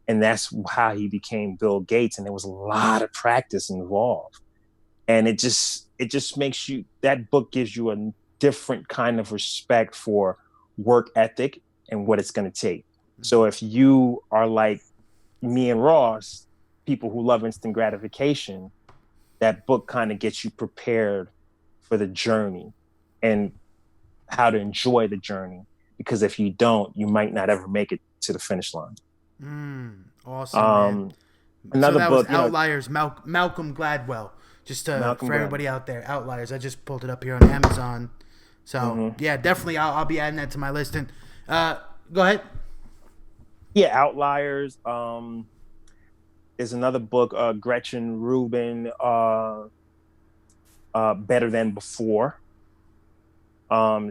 And that's how he became Bill Gates. And there was a lot of practice involved. And it just makes you, that book gives you a different kind of respect for work ethic and what it's going to take. So if you are like me and Ross, people who love instant gratification, that book kind of gets you prepared for the journey and how to enjoy the journey. Because if you don't, you might not ever make it to the finish line. Awesome. Man. Another so that book, was Outliers, Malcolm Gladwell. Just for everybody out there, Outliers. I just pulled it up here on Amazon. So yeah, definitely, I'll be adding that to my list. And go ahead. Yeah, Outliers. There's another book, Gretchen Rubin, Better Than Before.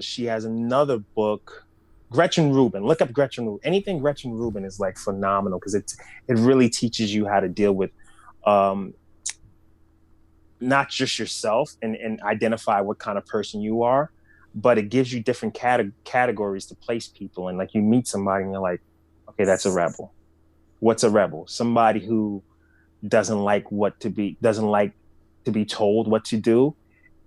She has another book, Gretchen Rubin. Look up Gretchen Rubin. Anything Gretchen Rubin is like phenomenal because it really teaches you how to deal with not just yourself and identify what kind of person you are, but it gives you different categories to place people. And like you meet somebody and you're like, okay, that's a rebel. What's a rebel? Somebody who doesn't like to be told what to do.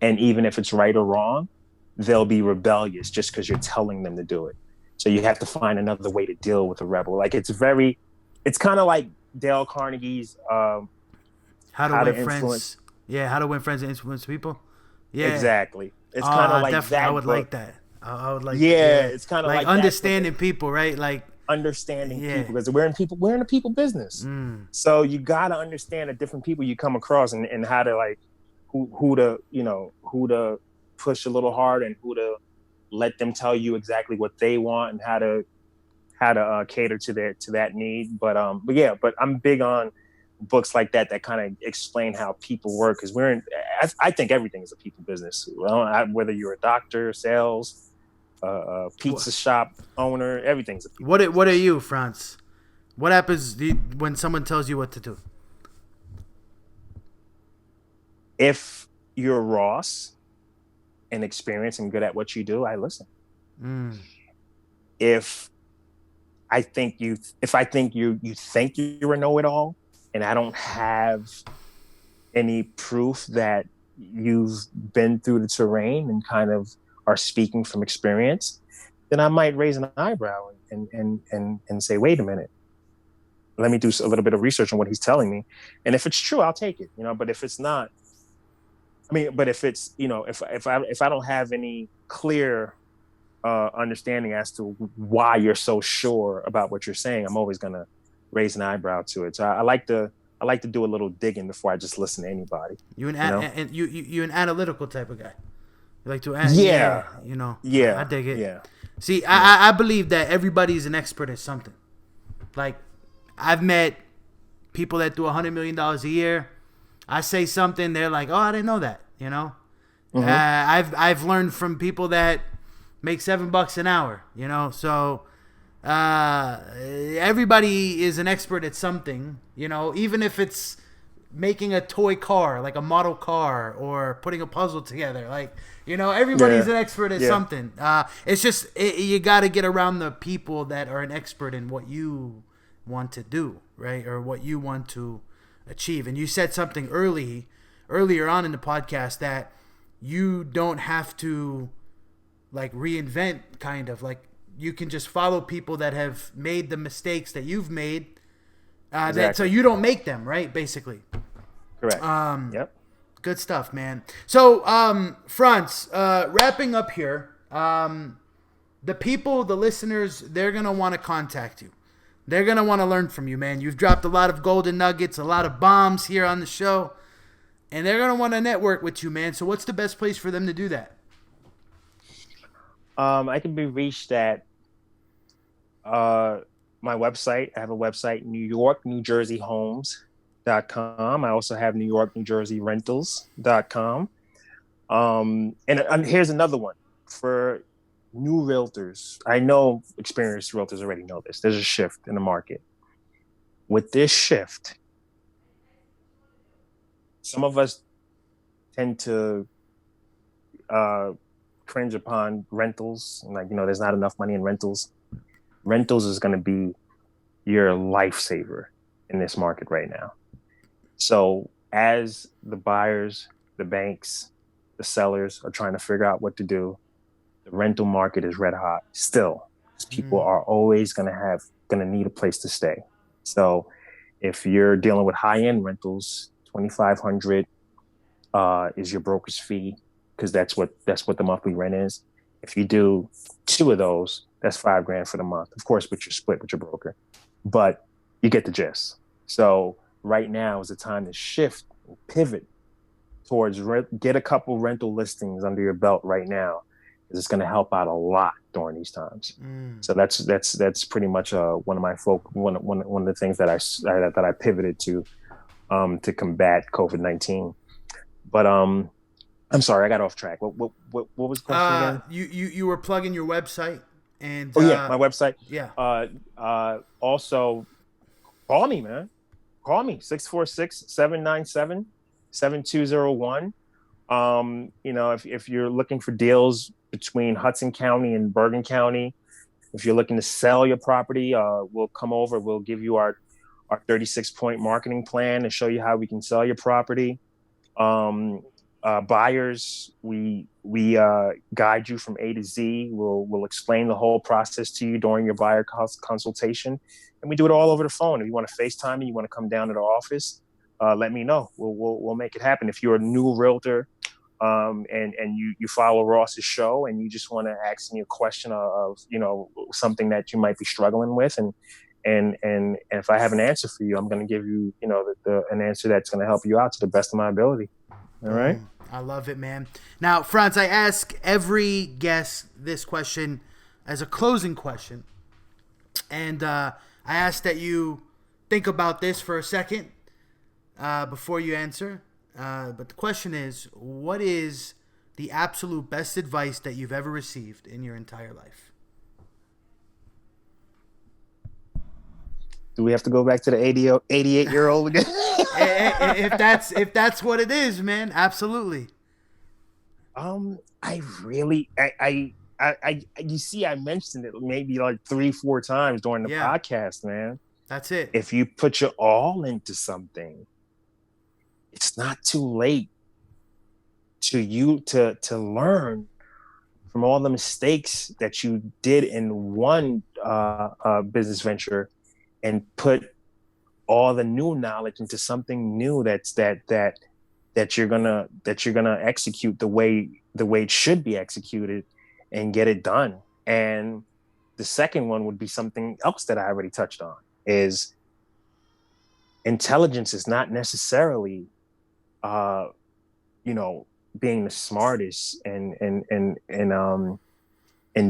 And even if it's right or wrong, they'll be rebellious just because you're telling them to do it. So you have to find another way to deal with a rebel. Like it's kind of like Dale Carnegie's How to Win Friends. Yeah, How to Win Friends and Influence People. Yeah, exactly. It's kind of like that. I would like that. I would like. Yeah, it's kind of like understanding people, right? Like understanding people because we're in a people business. So you got to understand the different people you come across and how to like who to push a little hard and who to let them tell you exactly what they want and how to cater to that need. But I'm big on books like that kind of explain how people work because I think everything is a people business. Whether you're a doctor, sales, pizza shop owner, everything's a people business. What are you, Frantz? What happens when someone tells you what to do? If you're Ross and experienced and good at what you do, I listen. Mm. If I think you think you're a know-it-all, and I don't have any proof that you've been through the terrain and kind of are speaking from experience, then I might raise an eyebrow and say, wait a minute, let me do a little bit of research on what he's telling me. And if it's true, I'll take it, but if it's not, but if it's, if I don't have any clear understanding as to why you're so sure about what you're saying, I'm always going to raise an eyebrow to it. So I like to do a little digging before I just listen to anybody. You an analytical type of guy. You like to yeah, I dig it. Yeah. See, I believe that everybody's an expert at something. Like, I've met people that do $100 million a year. I say something, they're like, "Oh, I didn't know that." Mm-hmm. I've learned from people that make $7 an hour. So everybody is an expert at something. Even if it's making a toy car, like a model car, or putting a puzzle together. Like, everybody's an expert at something. It's just you got to get around the people that are an expert in what you want to do, right? Or what you want to achieve. And you said something earlier on in the podcast that you don't have to like reinvent, kind of like you can just follow people that have made the mistakes that you've made, exactly. So you don't make them, right? Basically. Correct. Yep. Good stuff, man. So, Frantz, wrapping up here, the people, the listeners, they're going to want to contact you. They're going to want to learn from you, man. You've dropped a lot of golden nuggets, a lot of bombs here on the show, and they're going to want to network with you, man. So what's the best place for them to do that? I can be reached at my website. I have a website, NewYork, NewJerseyHomes.com. I also have NewYork, NewJerseyRentals.com. And here's another one for new realtors. I know experienced realtors already know this. There's a shift in the market. With this shift, some of us tend to cringe upon rentals. Like, there's not enough money in rentals. Rentals is going to be your lifesaver in this market right now. So as the buyers, the banks, the sellers are trying to figure out what to do, the rental market is red hot still. People are always going to need a place to stay. So if you're dealing with high-end rentals, $2,500 is your broker's fee, because that's what the monthly rent is. If you do 2 of those, that's $5,000 for the month. Of course, but you're split with your broker, but you get the gist. So right now is the time to shift and pivot towards get a couple rental listings under your belt right now. It's going to help out a lot during these times. So that's pretty much one of my one of the things that I pivoted to combat COVID-19. But I'm sorry, I got off track. What was the question again? You were plugging your website and my website. Yeah. Also, call me, man. Call me 646-797-7201. If you're looking for deals between Hudson County and Bergen County, if you're looking to sell your property, we'll come over. We'll give you our 36-point marketing plan and show you how we can sell your property. Buyers, we guide you from A to Z. We'll explain the whole process to you during your buyer consultation, and we do it all over the phone. If you want to FaceTime me, you want to come down to the office, let me know. We'll make it happen. If you're a new realtor, and you follow Ross's show and you just want to ask me a question of something that you might be struggling with, and if I have an answer for you, I'm going to give you an answer that's going to help you out to the best of my ability. All right. I love it, man. Now, Frantz, I ask every guest this question as a closing question, and I ask that you think about this for a second before you answer. But the question is, what is the absolute best advice that you've ever received in your entire life? Do we have to go back to the 88-year-old again? If that's what it is, man, absolutely. I really, you see, I mentioned it maybe like 3-4 times during the podcast, man. That's it. If you put your all into something, it's not too late to learn from all the mistakes that you did in one business venture and put all the new knowledge into something new that you're gonna execute the way it should be executed and get it done. And the second one would be something else that I already touched on, is intelligence is not necessarily being the smartest and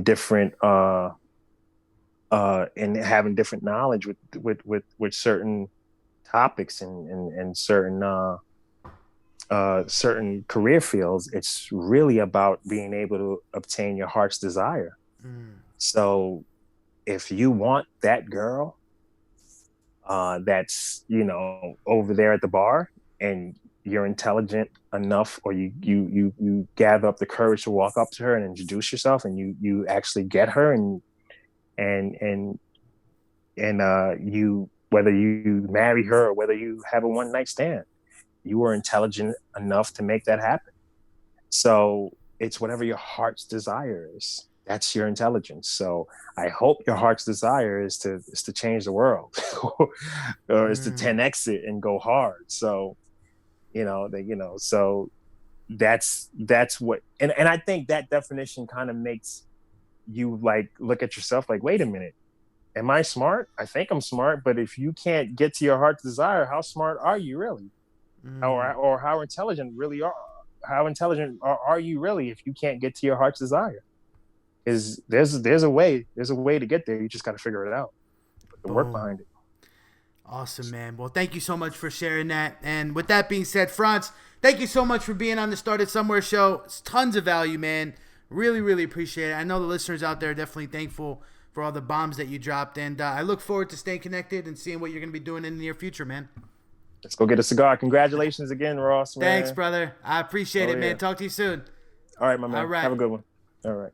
different and having different knowledge with certain topics and certain career fields. It's really about being able to obtain your heart's desire. So if you want that girl that's over there at the bar, and you're intelligent enough, or you gather up the courage to walk up to her and introduce yourself, and you actually get her, and you, whether you marry her or whether you have a one night stand, you are intelligent enough to make that happen. So it's whatever your heart's desire is. That's your intelligence. So I hope your heart's desire is to change the world, or is to 10x it and go hard. So, so that's what, and I think that definition kind of makes you like look at yourself like, wait a minute, am I smart? I think I'm smart, but if you can't get to your heart's desire, how smart are you really? Or how intelligent are you really if you can't get to your heart's desire? There's a way to get there. You just got to figure it out. Put the work behind it. Awesome, man. Well, thank you so much for sharing that. And with that being said, Frantz, thank you so much for being on the Started Somewhere show. It's tons of value, man. Really, really appreciate it. I know the listeners out there are definitely thankful for all the bombs that you dropped. And I look forward to staying connected and seeing what you're going to be doing in the near future, man. Let's go get a cigar. Congratulations again, Ross, man. Thanks, brother. I appreciate it, man. Talk to you soon. All right, my man. All right. Have a good one. All right.